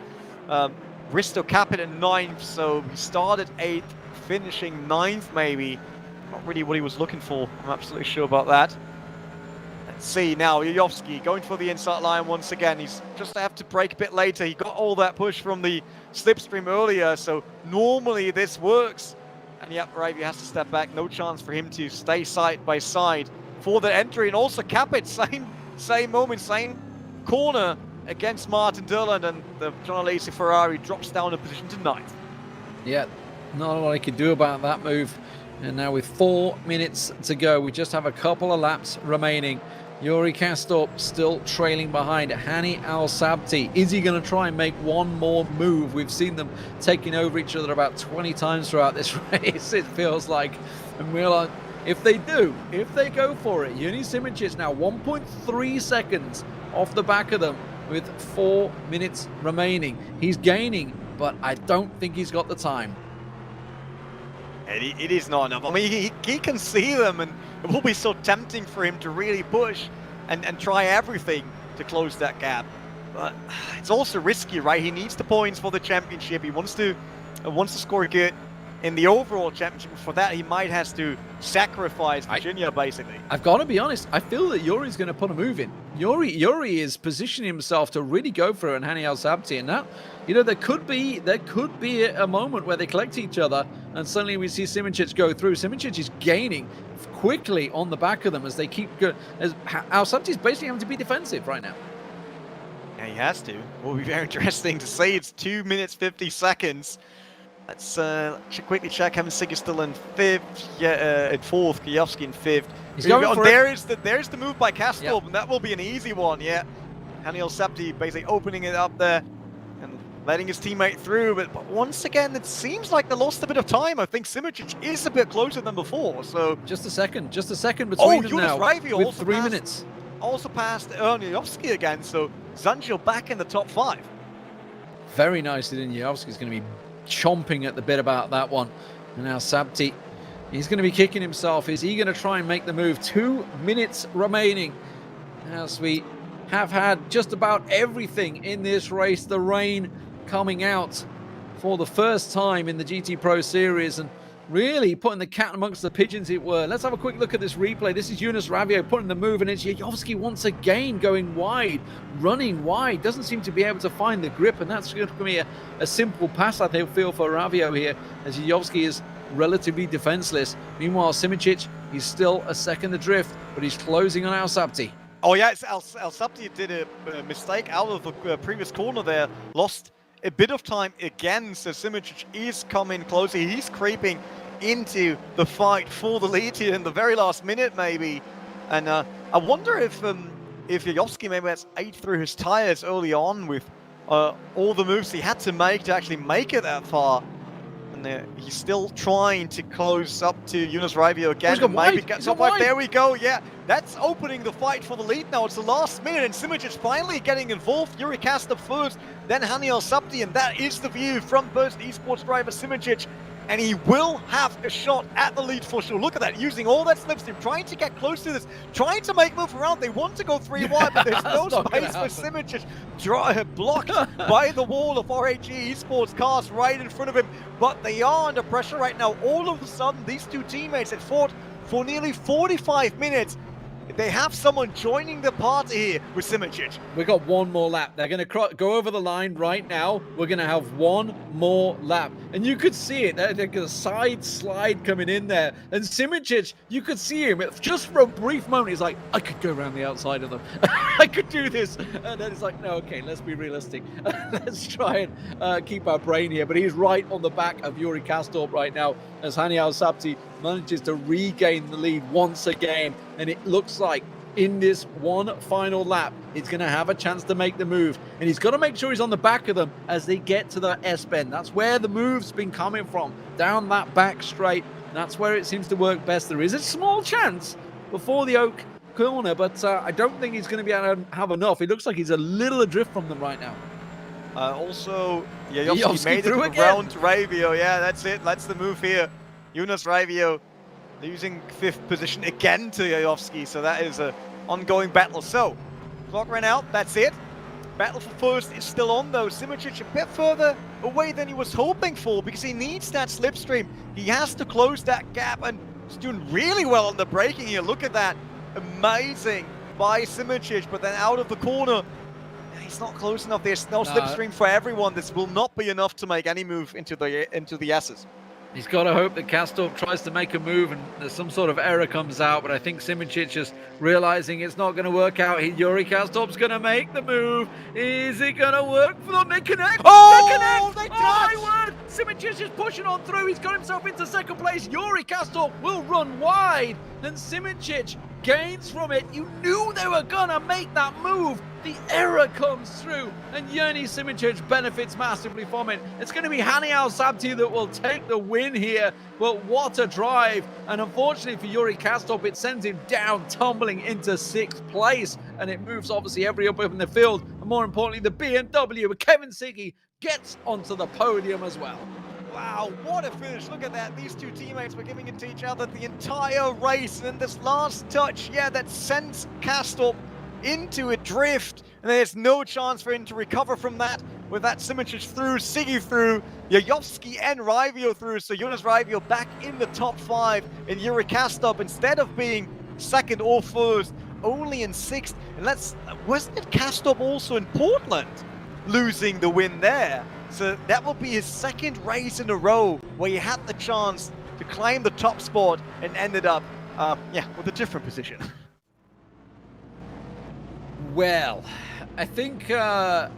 [SPEAKER 1] Risto Capit in 9th, so he started 8th, finishing 9th maybe. Not really what he was looking for, I'm absolutely sure about that. Let's see now, Jajovski going for the inside line once again. He's just have to brake a bit later. He got all that push from the slipstream earlier, so normally this works. And yep, Ravio has to step back. No chance for him to stay side by side for the entry. And also Capit, same moment, same corner against Martin Dillon, and the John Alesi Ferrari drops down a position to 9th.
[SPEAKER 2] Yeah, not a lot he could do about that move. And now with 4 minutes to go, we just have a couple of laps remaining. Yuri Kastorp still trailing behind Hani Al-Sabti. Is he going to try and make one more move? We've seen them taking over each other about 20 times throughout this race, it feels like. And we're like, if they do, if they go for it, Yuni Simoncic now 1.3 seconds off the back of them with 4 minutes remaining. He's gaining, but I don't think he's got the time.
[SPEAKER 1] It is not enough. I mean, he can see them, and it will be so tempting for him to really push and try everything to close that gap. But it's also risky, right? He needs the points for the championship. He wants to score good in the overall championship. For that, he might have to sacrifice Virginia, basically.
[SPEAKER 2] I've got to be honest. I feel that Yuri's going to put a move in. Yuri is positioning himself to really go for it, and Hani Al-Sabti, and that, you know, there could be a moment where they collect each other, and suddenly we see Simoncic go through. Simoncic is gaining quickly on the back of them as they keep going. As Al-Sabti is basically having to be defensive right now.
[SPEAKER 1] Yeah, he has to. It will be very interesting to see. It's 2 minutes 50 seconds. Let's quickly check. Kevin Siggy still in 5th, in 4th. Jajovski in 5th.
[SPEAKER 2] He's going for
[SPEAKER 1] there's the move by Kastorp, yep. And that will be an easy one. Yeah, Hani Al-Sabti basically opening it up there and letting his teammate through. But once again, it seems like they lost a bit of time. I think Simoncic is a bit closer than before. So
[SPEAKER 2] just a second between them now.
[SPEAKER 1] Ravio
[SPEAKER 2] with 3 minutes.
[SPEAKER 1] Also passed Erhan Jajovski again. So Zanjo back in the top 5.
[SPEAKER 2] Very nicely, then Jajovski's going to be chomping at the bit about that one. And now Sabti, he's going to be kicking himself. Is he going to try and make the move? 2 minutes remaining as we have had just about everything in this race. The rain coming out for the first time in the GT Pro Series and really putting the cat amongst the pigeons, it were. Let's have a quick look at this replay. This is Yunus Ravio putting the move, and it's Jajovski once again going wide, running wide. Doesn't seem to be able to find the grip, and that's going to be a simple pass, I think, feel for Ravio here, as Jajovski is relatively defenseless. Meanwhile, Simoncic, he's still a second adrift, but he's closing on Al-Sabti.
[SPEAKER 1] Oh yeah, Al-Sabti did a mistake out of the previous corner there, lost a bit of time again, so Simoncic is coming closer. He's creeping into the fight for the lead here in the very last minute, maybe. And I wonder if Jajovski maybe has ate through his tires early on with all the moves he had to make to actually make it that far. And he's still trying to close up to Yunus Ravio again. Maybe get some wide. There we go. Yeah, that's opening the fight for the lead now. It's the last minute, and Simoncic finally getting involved. Yuri Kastorp first, then Hani Al-Sabti, and that is the view from first Esports driver Simoncic and he will have a shot at the lead for sure. Look at that, using all that slipstream, trying to get close to this, trying to make move around. They want to go 3 wide, but there's no space for Simic. Blocked by the wall of RAG Esports cars right in front of him, but they are under pressure right now. All of a sudden, these two teammates had fought for nearly 45 minutes. They have someone joining the party here with Simic.
[SPEAKER 2] We got one more lap. They're going to go over the line right now. We're going to have one more lap. And you could see it. There's a side slide coming in there. And Simic, you could see him just for a brief moment. He's like, I could go around the outside of them. I could do this. And then it's like, no, okay, let's be realistic. Let's try and keep our brain here. But he's right on the back of Yuri Kastorp right now as Hani Al-Sabti manages to regain the lead once again. And it looks like in this one final lap, he's going to have a chance to make the move. And he's got to make sure he's on the back of them as they get to the S-bend. That's where the move's been coming from, down that back straight. That's where it seems to work best. There is a small chance before the Oak corner, but I don't think he's going to be able to have enough. It looks like he's a little adrift from them right now.
[SPEAKER 1] Also, Jajovski made it around Ravio. Yeah, that's it. That's the move here. Jonas Ravio losing 5th position again to Jajovski, so that is an ongoing battle. So, clock ran out, that's it. Battle for first is still on though. Simic a bit further away than he was hoping for because he needs that slipstream. He has to close that gap, and he's doing really well on the braking here. Look at that. Amazing by Simic, but then out of the corner, he's not close enough. There's no slipstream for everyone. This will not be enough to make any move into the S's.
[SPEAKER 2] He's got to hope that Kastorp tries to make a move and there's some sort of error comes out, but I think Simic is realizing it's not going to work out. Yuri Kastorp's going to make the move. Is it going to work for them? They connect!
[SPEAKER 1] Oh, they touch!
[SPEAKER 2] Oh, my word! Simic is pushing on through. He's got himself into 2nd place. Yuri Kastorp will run wide. Then Simic gains from it. You knew they were going to make that move. The error comes through, and Yerny Simic benefits massively from it. It's going to be Hani Al-Sabti that will take the win here, but what a drive. And unfortunately for Yuri Kastorp, it sends him down, tumbling into 6th place, and it moves obviously up in the field. And more importantly, the BMW with Kevin Siggy gets onto the podium as well.
[SPEAKER 1] Wow, what a finish. Look at that. These two teammates were giving it to each other the entire race, and then this last touch, that sends Kastorp into a drift, and there's no chance for him to recover from that. With that, Simic through, Siggy through, Jajovski and Ravio through, so Jonas Ravio back in the top 5, and Yuri Kastorp, instead of being 2nd or 1st, only in 6th. And wasn't it Kastorp also in Portland losing the win there? So that will be his 2nd race in a row where he had the chance to climb the top spot and ended up, with a different position.
[SPEAKER 2] Well, I think the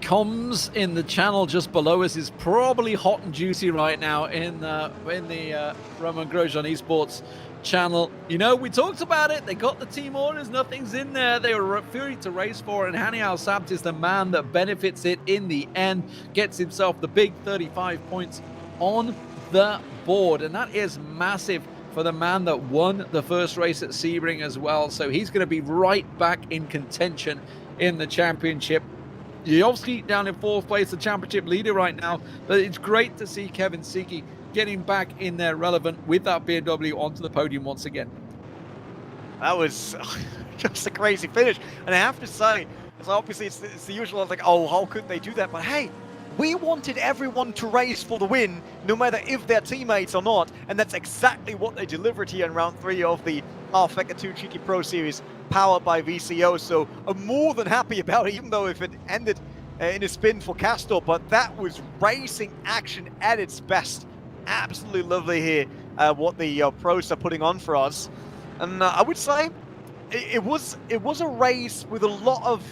[SPEAKER 2] comms in the channel just below us is probably hot and juicy right now in the Roman Grosjean Esports channel. You know, we talked about it. They got the team orders. Nothing's in there. They were fury to race for, and Hani Al-Sabti is the man that benefits it in the end. Gets himself the big 35 points on the board, and that is massive for the man that won the first race at Sebring as well. So he's going to be right back in contention in the championship. Jajovski down in 4th place, the championship leader right now. But it's great to see Kevin Siggy getting back in there relevant with that BMW onto the podium once again.
[SPEAKER 1] That was just a crazy finish. And I have to say, obviously it's the usual, like, oh, how could they do that? But hey, we wanted everyone to race for the win, no matter if they're teammates or not, and that's exactly what they delivered here in round 3 of the rFactor 2 Cheeky Pro Series, powered by VCO. So I'm more than happy about it, even though if it ended in a spin for Kastorp, but that was racing action at its best. Absolutely lovely here, what the pros are putting on for us. And I would say it was a race with a lot of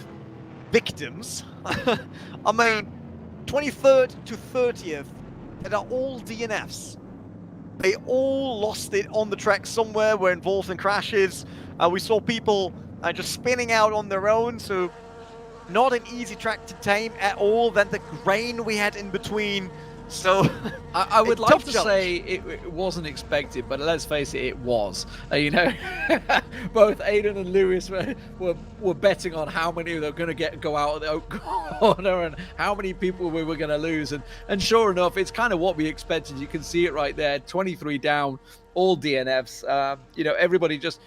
[SPEAKER 1] victims. I mean, 23rd to 30th, that are all DNFs. They all lost it on the track somewhere, were involved in crashes. We saw people just spinning out on their own, so not an easy track to tame at all. Then the rain we had in between. So
[SPEAKER 2] I would like
[SPEAKER 1] tough
[SPEAKER 2] to
[SPEAKER 1] challenge.
[SPEAKER 2] say it wasn't expected, but let's face it, it was. You know, both Aiden and Lewis were betting on how many they were going to go out of the oak corner and how many people we were going to lose. And sure enough, it's kind of what we expected. You can see it right there, 23 down, all DNFs. You know, everybody just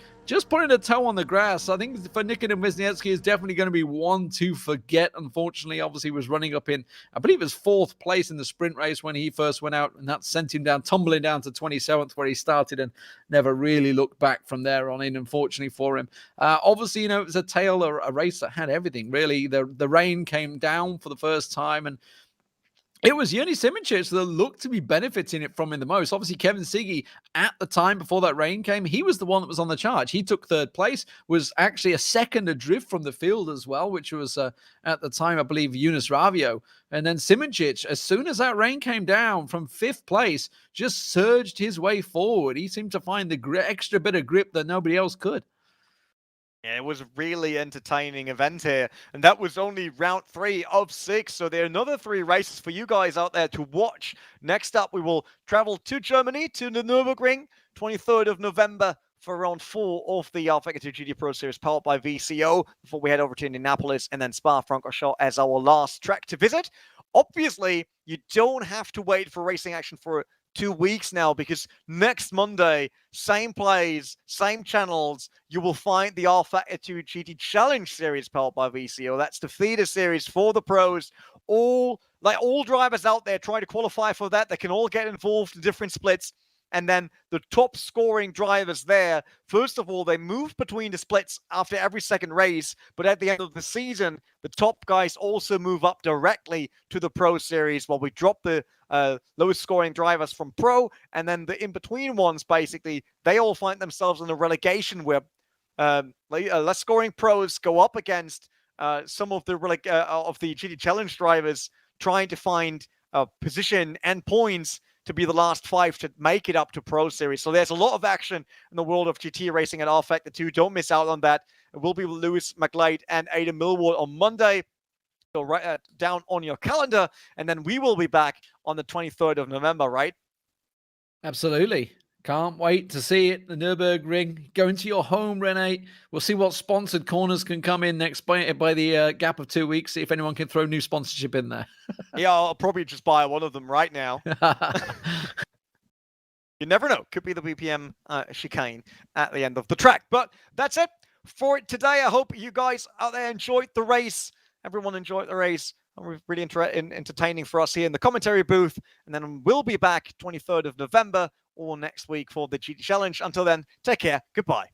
[SPEAKER 2] putting a toe on the grass. I think for Nikitin Wisniewski is definitely going to be one to forget. Unfortunately, obviously was running up in, I believe it was 4th place in the sprint race when he first went out, and that sent him down, tumbling down to 27th where he started and never really looked back from there on in, unfortunately for him. Obviously, you know, it was a race that had everything, really. The rain came down for the first time, and it was Yoni Simoncic that looked to be benefiting it from him the most. Obviously, Kevin Siggy, at the time before that rain came, he was the one that was on the charge. He took 3rd place, was actually a second adrift from the field as well, which was, at the time, I believe, Yunus Ravio. And then Simoncic, as soon as that rain came down from 5th place, just surged his way forward. He seemed to find the extra bit of grip that nobody else could.
[SPEAKER 1] Yeah, it was a really entertaining event here, and that was only round 3 of 6, so there are another 3 races for you guys out there to watch. Next up, we will travel to Germany, to the Nürburgring, 23rd of November for round 4 of the rFactor GT Pro Series powered by VCO, before we head over to Indianapolis and then Spa-Francorchamps as our last track to visit. Obviously, you don't have to wait for racing action for 2 weeks now, because next Monday, same plays, same channels, you will find the rFactor 2 GT Challenge Series powered by VCO. That's the feeder series for the pros. All drivers out there trying to qualify for that. They can all get involved in different splits. And then the top scoring drivers there, first of all, they move between the splits after every second race. But at the end of the season, the top guys also move up directly to the Pro Series, while we drop the lowest scoring drivers from Pro. And then the in-between ones, basically, they all find themselves in a relegation where less scoring pros go up against some of the GT Challenge drivers, trying to find position and points to be the last 5 to make it up to Pro Series. So there's a lot of action in the world of GT racing at rFactor 2. Don't miss out on that. It will be with Lewis McGlade and Aidan Millward on Monday. So write down on your calendar, and then we will be back on the 23rd of November, right?
[SPEAKER 2] Absolutely. Can't wait to see it. The Nürburgring. Go into your home, Renee. We'll see what sponsored corners can come in next by the gap of 2 weeks. See if anyone can throw new sponsorship in there.
[SPEAKER 1] Yeah, I'll probably just buy one of them right now. You never know. Could be the BPM chicane at the end of the track. But that's it for it today. I hope you guys out there enjoyed the race. Everyone enjoyed the race. And we're really entertaining for us here in the commentary booth. And then we'll be back 23rd of November or next week for the GT Challenge. Until then, take care. Goodbye.